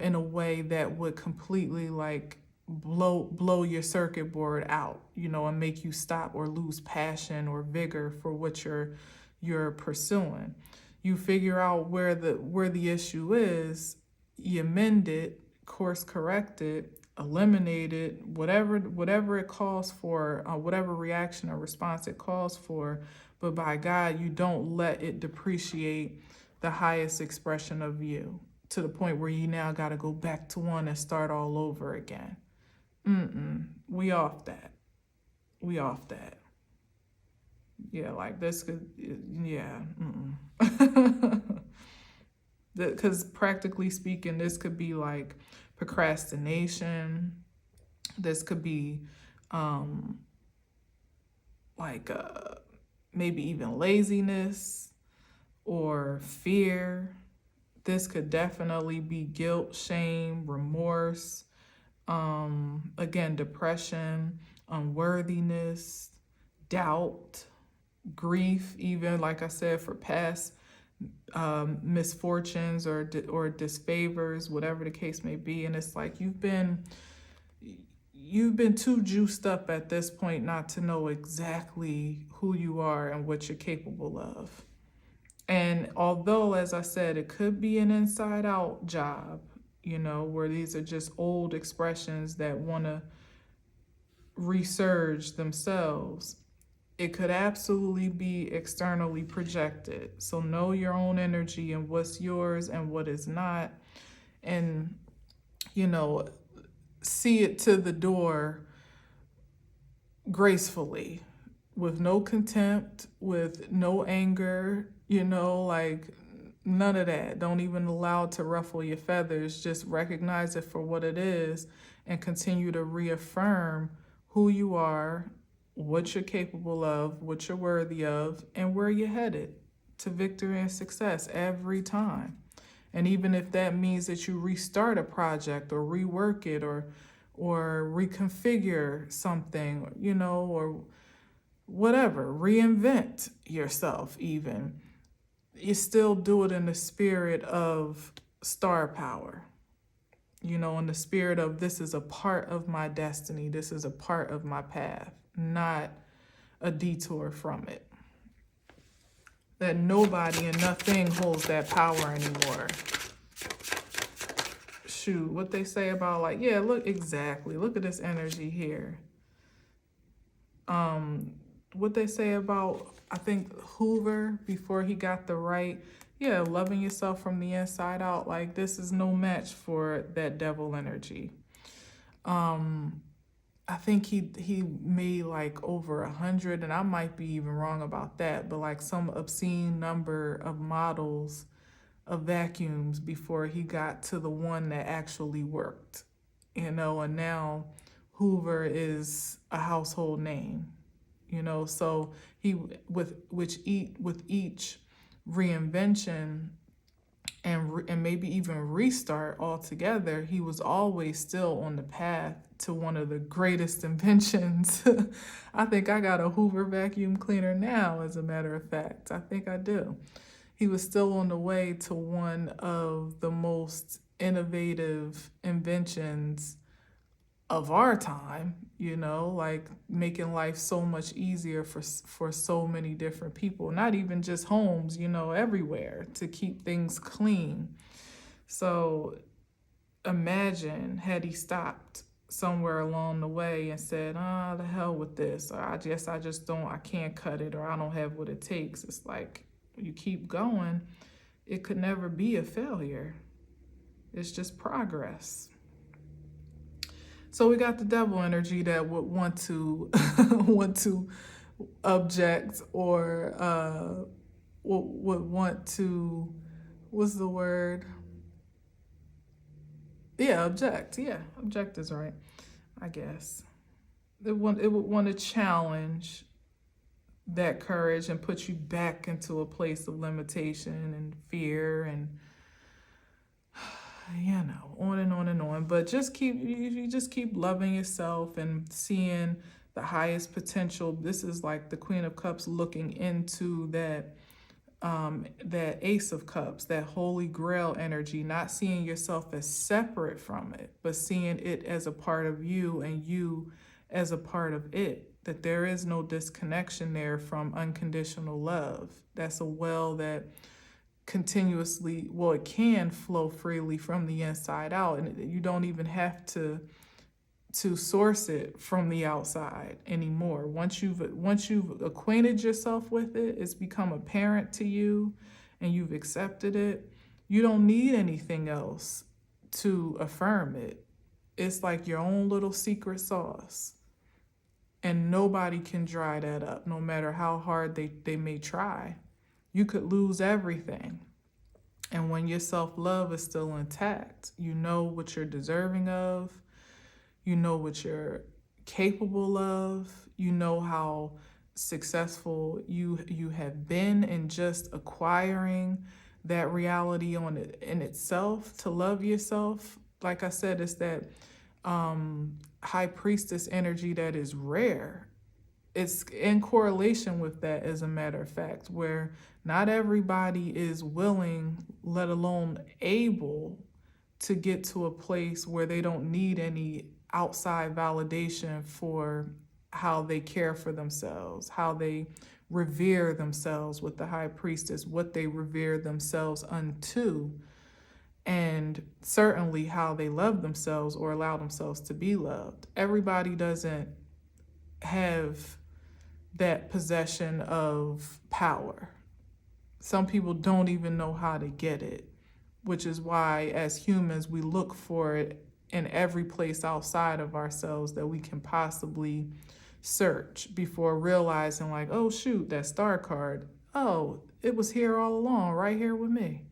in a way that would completely like blow your circuit board out, and make you stop or lose passion or vigor for what you're pursuing. You figure out where the issue is, you mend it, course correct it, eliminate it, whatever it calls for, whatever reaction or response it calls for. But by God, you don't let it depreciate the highest expression of you to the point where you now got to go back to one and start all over again. We off that. Yeah, like this could, yeah. Because practically speaking, this could be like procrastination. This could be maybe even laziness or fear. This could definitely be guilt, shame, remorse, again, depression, unworthiness, doubt, grief, even like I said, for past misfortunes or disfavors, whatever the case may be. And it's like you've been too juiced up at this point not to know exactly who you are and what you're capable of. And although, as I said, it could be an inside out job, where these are just old expressions that want to resurge themselves, it could absolutely be externally projected. So know your own energy and what's yours and what is not. And, see it to the door gracefully, with no contempt, with no anger, like none of that. Don't even allow it to ruffle your feathers. Just recognize it for what it is and continue to reaffirm who you are, what you're capable of, what you're worthy of, and where you're headed to victory and success every time. And even if that means that you restart a project or rework it or reconfigure something, or whatever, reinvent yourself even, you still do it in the spirit of star power, in the spirit of, this is a part of my destiny, this is a part of my path, not a detour from it. That nobody and nothing holds that power anymore. Shoot, what they say about look at this energy here. What they say about, I think, Hoover before he got the right, loving yourself from the inside out. Like, this is no match for that devil energy. I think he made like over 100, and I might be even wrong about that, but like some obscene number of models of vacuums before he got to the one that actually worked, and now Hoover is a household name, so he with each reinvention and maybe even restart altogether, he was always still on the path to one of the greatest inventions. I think I got a Hoover vacuum cleaner now, as a matter of fact. I think I do. He was still on the way to one of the most innovative inventions of our time, like making life so much easier for so many different people, not even just homes, everywhere, to keep things clean. So imagine had he stopped somewhere along the way and said, the hell with this, or I can't cut it, or I don't have what it takes. It's like, you keep going, it could never be a failure. It's just progress. So we got the devil energy that would want to want to object, or would want to, what's the word? Yeah, object. Yeah, object is right, I guess. It would want to challenge that courage and put you back into a place of limitation and fear and on and on and on. But you just keep loving yourself and seeing the highest potential. This is like the Queen of Cups looking into that Ace of Cups, that Holy Grail energy, not seeing yourself as separate from it, but seeing it as a part of you and you as a part of it. That there is no disconnection there from unconditional love. That's a well that continuously, it can flow freely from the inside out, and you don't even have to source it from the outside anymore. Once you've acquainted yourself with it, it's become apparent to you, and you've accepted it. You don't need anything else to affirm it. It's like your own little secret sauce, and nobody can dry that up, no matter how hard they may try. You could lose everything. And when your self-love is still intact, you know what you're deserving of, you know what you're capable of, you know how successful you have been in just acquiring that reality in itself, to love yourself. Like I said, it's that high priestess energy that is rare. It's in correlation with that, as a matter of fact, where not everybody is willing, let alone able, to get to a place where they don't need any outside validation for how they care for themselves, how they revere themselves with the high priestess, what they revere themselves unto, and certainly how they love themselves or allow themselves to be loved. Everybody doesn't have that possession of power. Some people don't even know how to get it, which is why as humans we look for it in every place outside of ourselves that we can possibly search, before realizing, like, oh shoot, that star card, oh, it was here all along, right here with me.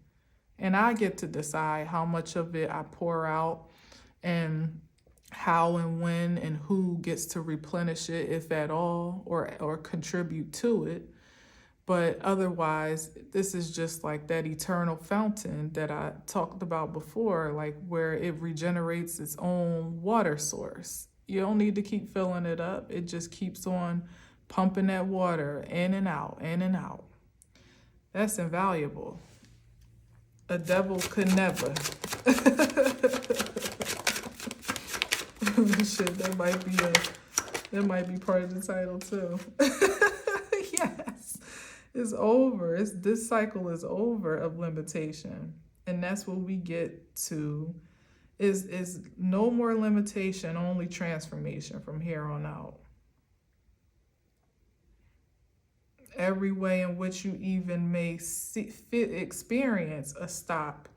And I get to decide how much of it I pour out, and how and when and who gets to replenish it, if at all, or contribute to it. But otherwise, this is just like that eternal fountain that I talked about before, like where it regenerates its own water source. You don't need to keep filling it up. It just keeps on pumping that water in and out, in and out. That's invaluable. A devil could never. Shit, that might be part of the title too. Yes, it's over. This cycle is over of limitation, and that's what we get to. Is no more limitation, only transformation from here on out. Every way in which you even may experience a stop,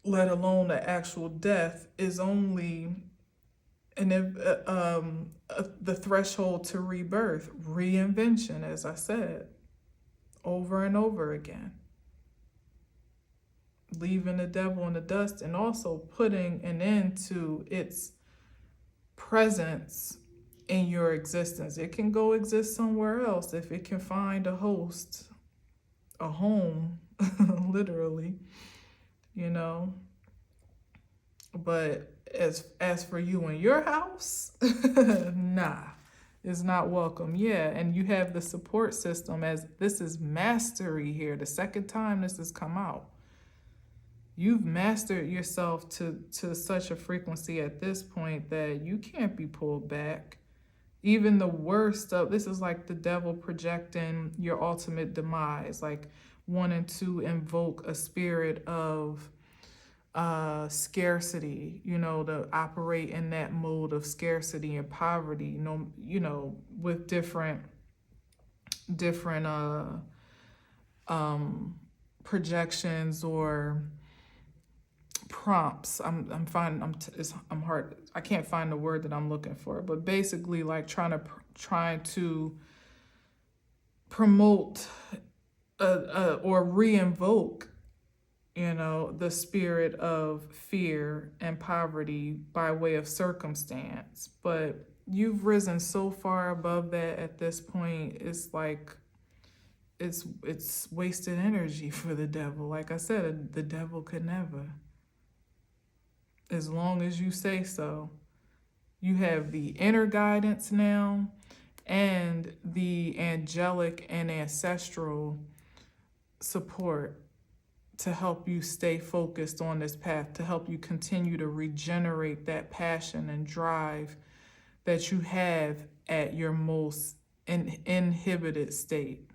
let alone the actual death, is only the threshold to rebirth, reinvention, as I said, over and over again. Leaving the devil in the dust, and also putting an end to its presence in your existence. It can go exist somewhere else if it can find a host, a home, literally, you know. But as for you in your house, nah, it's not welcome. Yeah, and you have the support system, as this is mastery here. The second time this has come out. You've mastered yourself to such a frequency at this point that you can't be pulled back. Even the worst of this is like the devil projecting your ultimate demise, like wanting to invoke a spirit of scarcity, you know, to operate in that mode of scarcity and poverty, you know, with different projections or prompts. I'm hard. I can't find the word that I'm looking for, but basically like trying to promote or re-invoke, you know, the spirit of fear and poverty by way of circumstance. But you've risen so far above that at this point. It's like it's wasted energy for the devil. Like I said, the devil could never. As long as you say so. You have the inner guidance now and the angelic and ancestral support to help you stay focused on this path, to help you continue to regenerate that passion and drive that you have at your most inhibited state,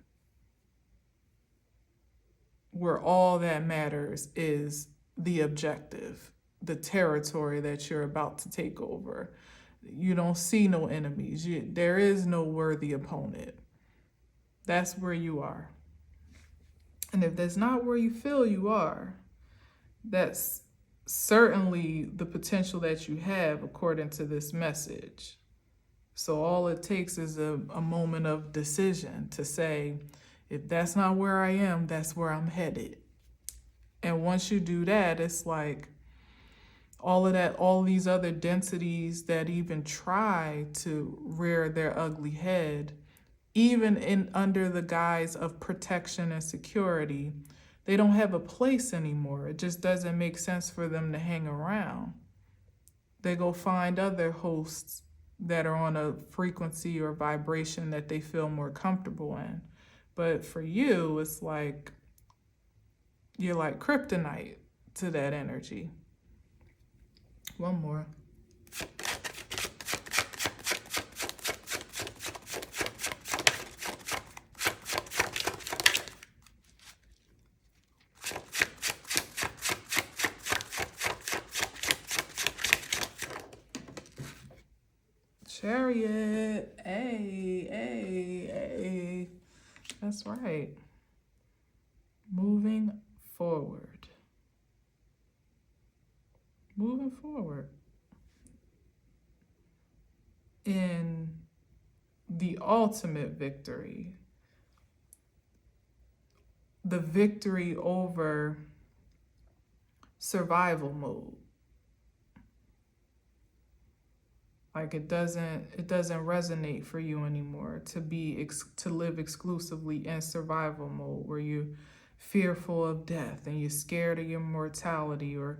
where all that matters is the objective, the territory that you're about to take over. You don't see no enemies. There is no worthy opponent. That's where you are. And if that's not where you feel you are, that's certainly the potential that you have according to this message. So all it takes is a moment of decision to say, if that's not where I am, that's where I'm headed. And once you do that, it's like all these other densities that even try to rear their ugly head, even under the guise of protection and security, they don't have a place anymore. It just doesn't make sense for them to hang around. They go find other hosts that are on a frequency or vibration that they feel more comfortable in. But for you, it's like you're like kryptonite to that energy. One more. Chariot. Hey. That's right. Moving forward. Moving forward. In the ultimate victory. The victory over survival mode. Like it doesn't resonate for you anymore to live exclusively in survival mode, where you're fearful of death and you're scared of your mortality, or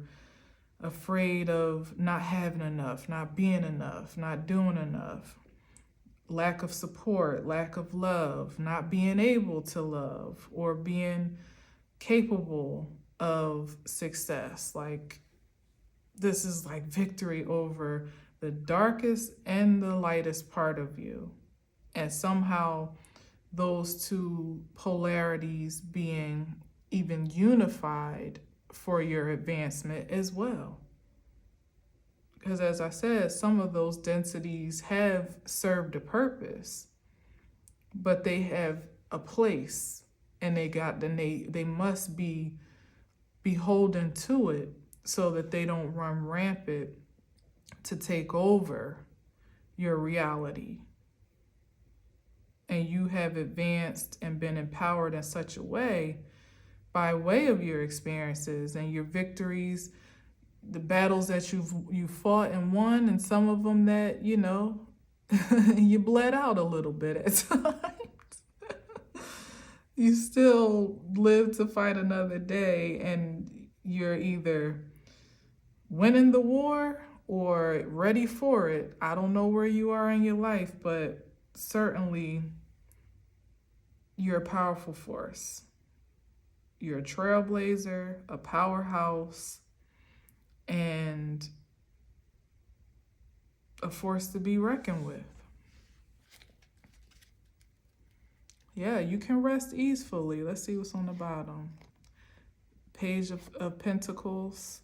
afraid of not having enough, not being enough, not doing enough, lack of support, lack of love, not being able to love, or being capable of success. Like this is like victory over the darkest and the lightest part of you. And somehow those two polarities being even unified for your advancement as well. Because as I said, some of those densities have served a purpose, but they have a place, and they must be beholden to it so that they don't run rampant to take over your reality. And you have advanced and been empowered in such a way by way of your experiences and your victories, the battles that you fought and won, and some of them that, you know, you bled out a little bit at times. You still live to fight another day, and you're either winning the war or ready for it. I don't know where you are in your life, but certainly you're a powerful force. You're a trailblazer, a powerhouse, and a force to be reckoned with. Yeah, you can rest easily. Let's see what's on the bottom. Page of Pentacles.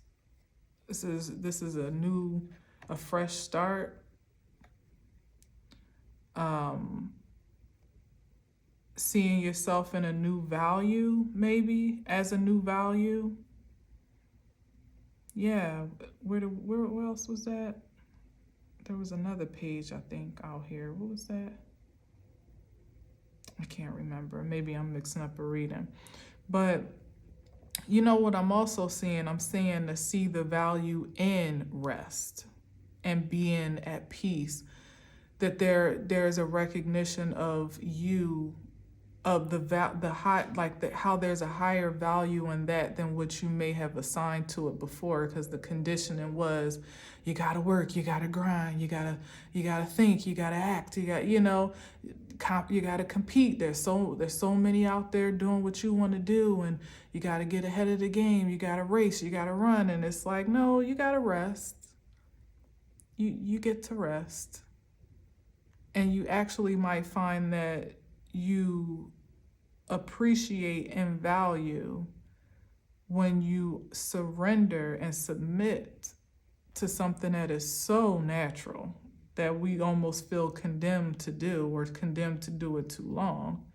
This is a fresh start. Seeing yourself in a new value, maybe as a new value. Yeah, where else was that? There was another page, I think, out here. What was that? I can't remember. Maybe I'm mixing up a reading. But you know what I'm also seeing? I'm seeing to see the value in rest and being at peace. That there's a recognition of you, of how there's a higher value in that than what you may have assigned to it before, because the conditioning was you gotta work, you gotta grind, you gotta think, you gotta act, you gotta compete. There's so many out there doing what you want to do, and you gotta get ahead of the game, you gotta race, you gotta run, and it's like, no, you gotta rest. You get to rest. And you actually might find that you appreciate and value when you surrender and submit to something that is so natural that we almost feel condemned to do, or condemned to do it too long,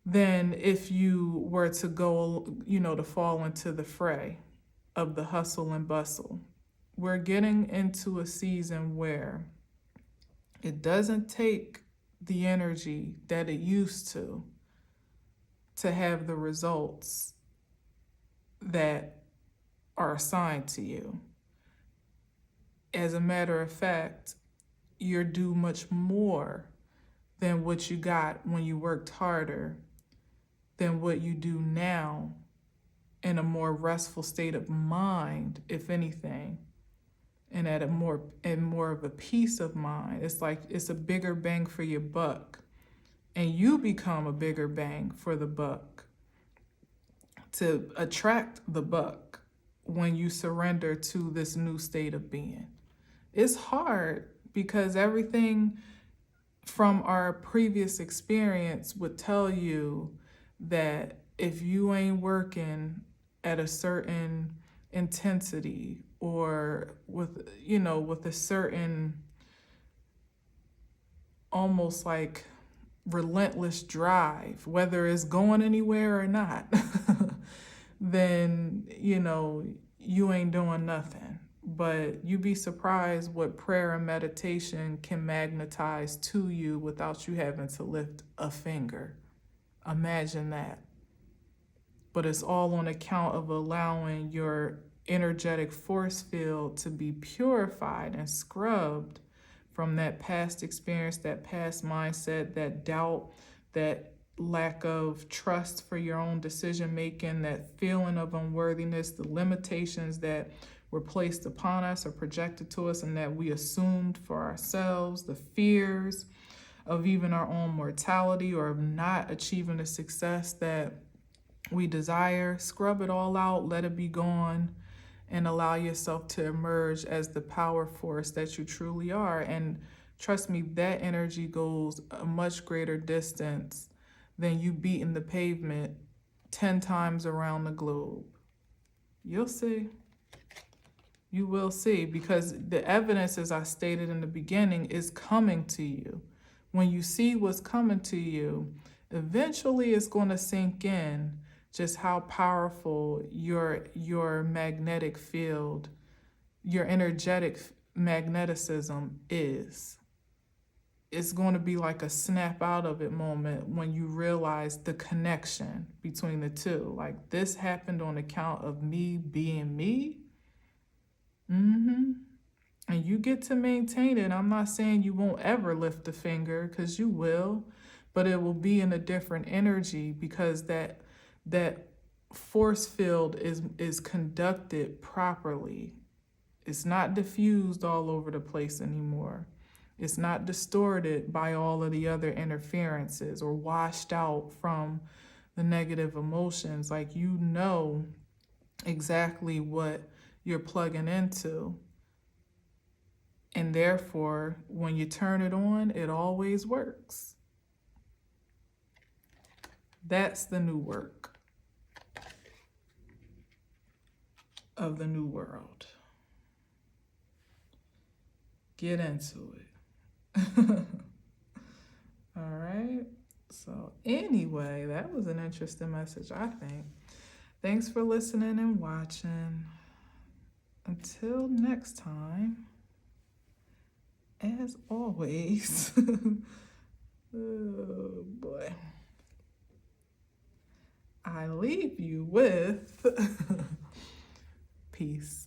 than if you were to go, to fall into the fray of the hustle and bustle. We're getting into a season where it doesn't take the energy that it used to have the results that are assigned to you. As a matter of fact, you're due much more than what you got when you worked harder, than what you do now, in a more restful state of mind, if anything. And at more of a peace of mind. It's like it's a bigger bang for your buck. And you become a bigger bang for the buck to attract the buck when you surrender to this new state of being. It's hard because everything from our previous experience would tell you that if you ain't working at a certain intensity, or with a certain almost like relentless drive, whether it's going anywhere or not, then you ain't doing nothing. But you'd be surprised what prayer and meditation can magnetize to you without you having to lift a finger. Imagine that. But it's all on account of allowing your energetic force field to be purified and scrubbed from that past experience, that past mindset, that doubt, that lack of trust for your own decision making, that feeling of unworthiness, the limitations that were placed upon us or projected to us and that we assumed for ourselves, the fears of even our own mortality or of not achieving the success that we desire. Scrub it all out, let it be gone, and allow yourself to emerge as the power force that you truly are. And trust me, that energy goes a much greater distance than you beating the pavement 10 times around the globe. You'll see. You will see, because the evidence, as I stated in the beginning, is coming to you. When you see what's coming to you, eventually it's going to sink in just how powerful your magnetic field, your energetic magneticism is. It's going to be like a snap out of it moment when you realize the connection between the two. Like, this happened on account of me being me, Mm-hmm. And you get to maintain it. I'm not saying you won't ever lift a finger, because you will, but it will be in a different energy, because that force field is conducted properly. It's not diffused all over the place anymore. It's not distorted by all of the other interferences or washed out from the negative emotions. Like, you know exactly what you're plugging into. And therefore, when you turn it on, it always works. That's the new work of the new world. Get into it. All right. So, anyway, that was an interesting message, I think. Thanks for listening and watching. Until next time, as always, oh boy, I leave you with peace.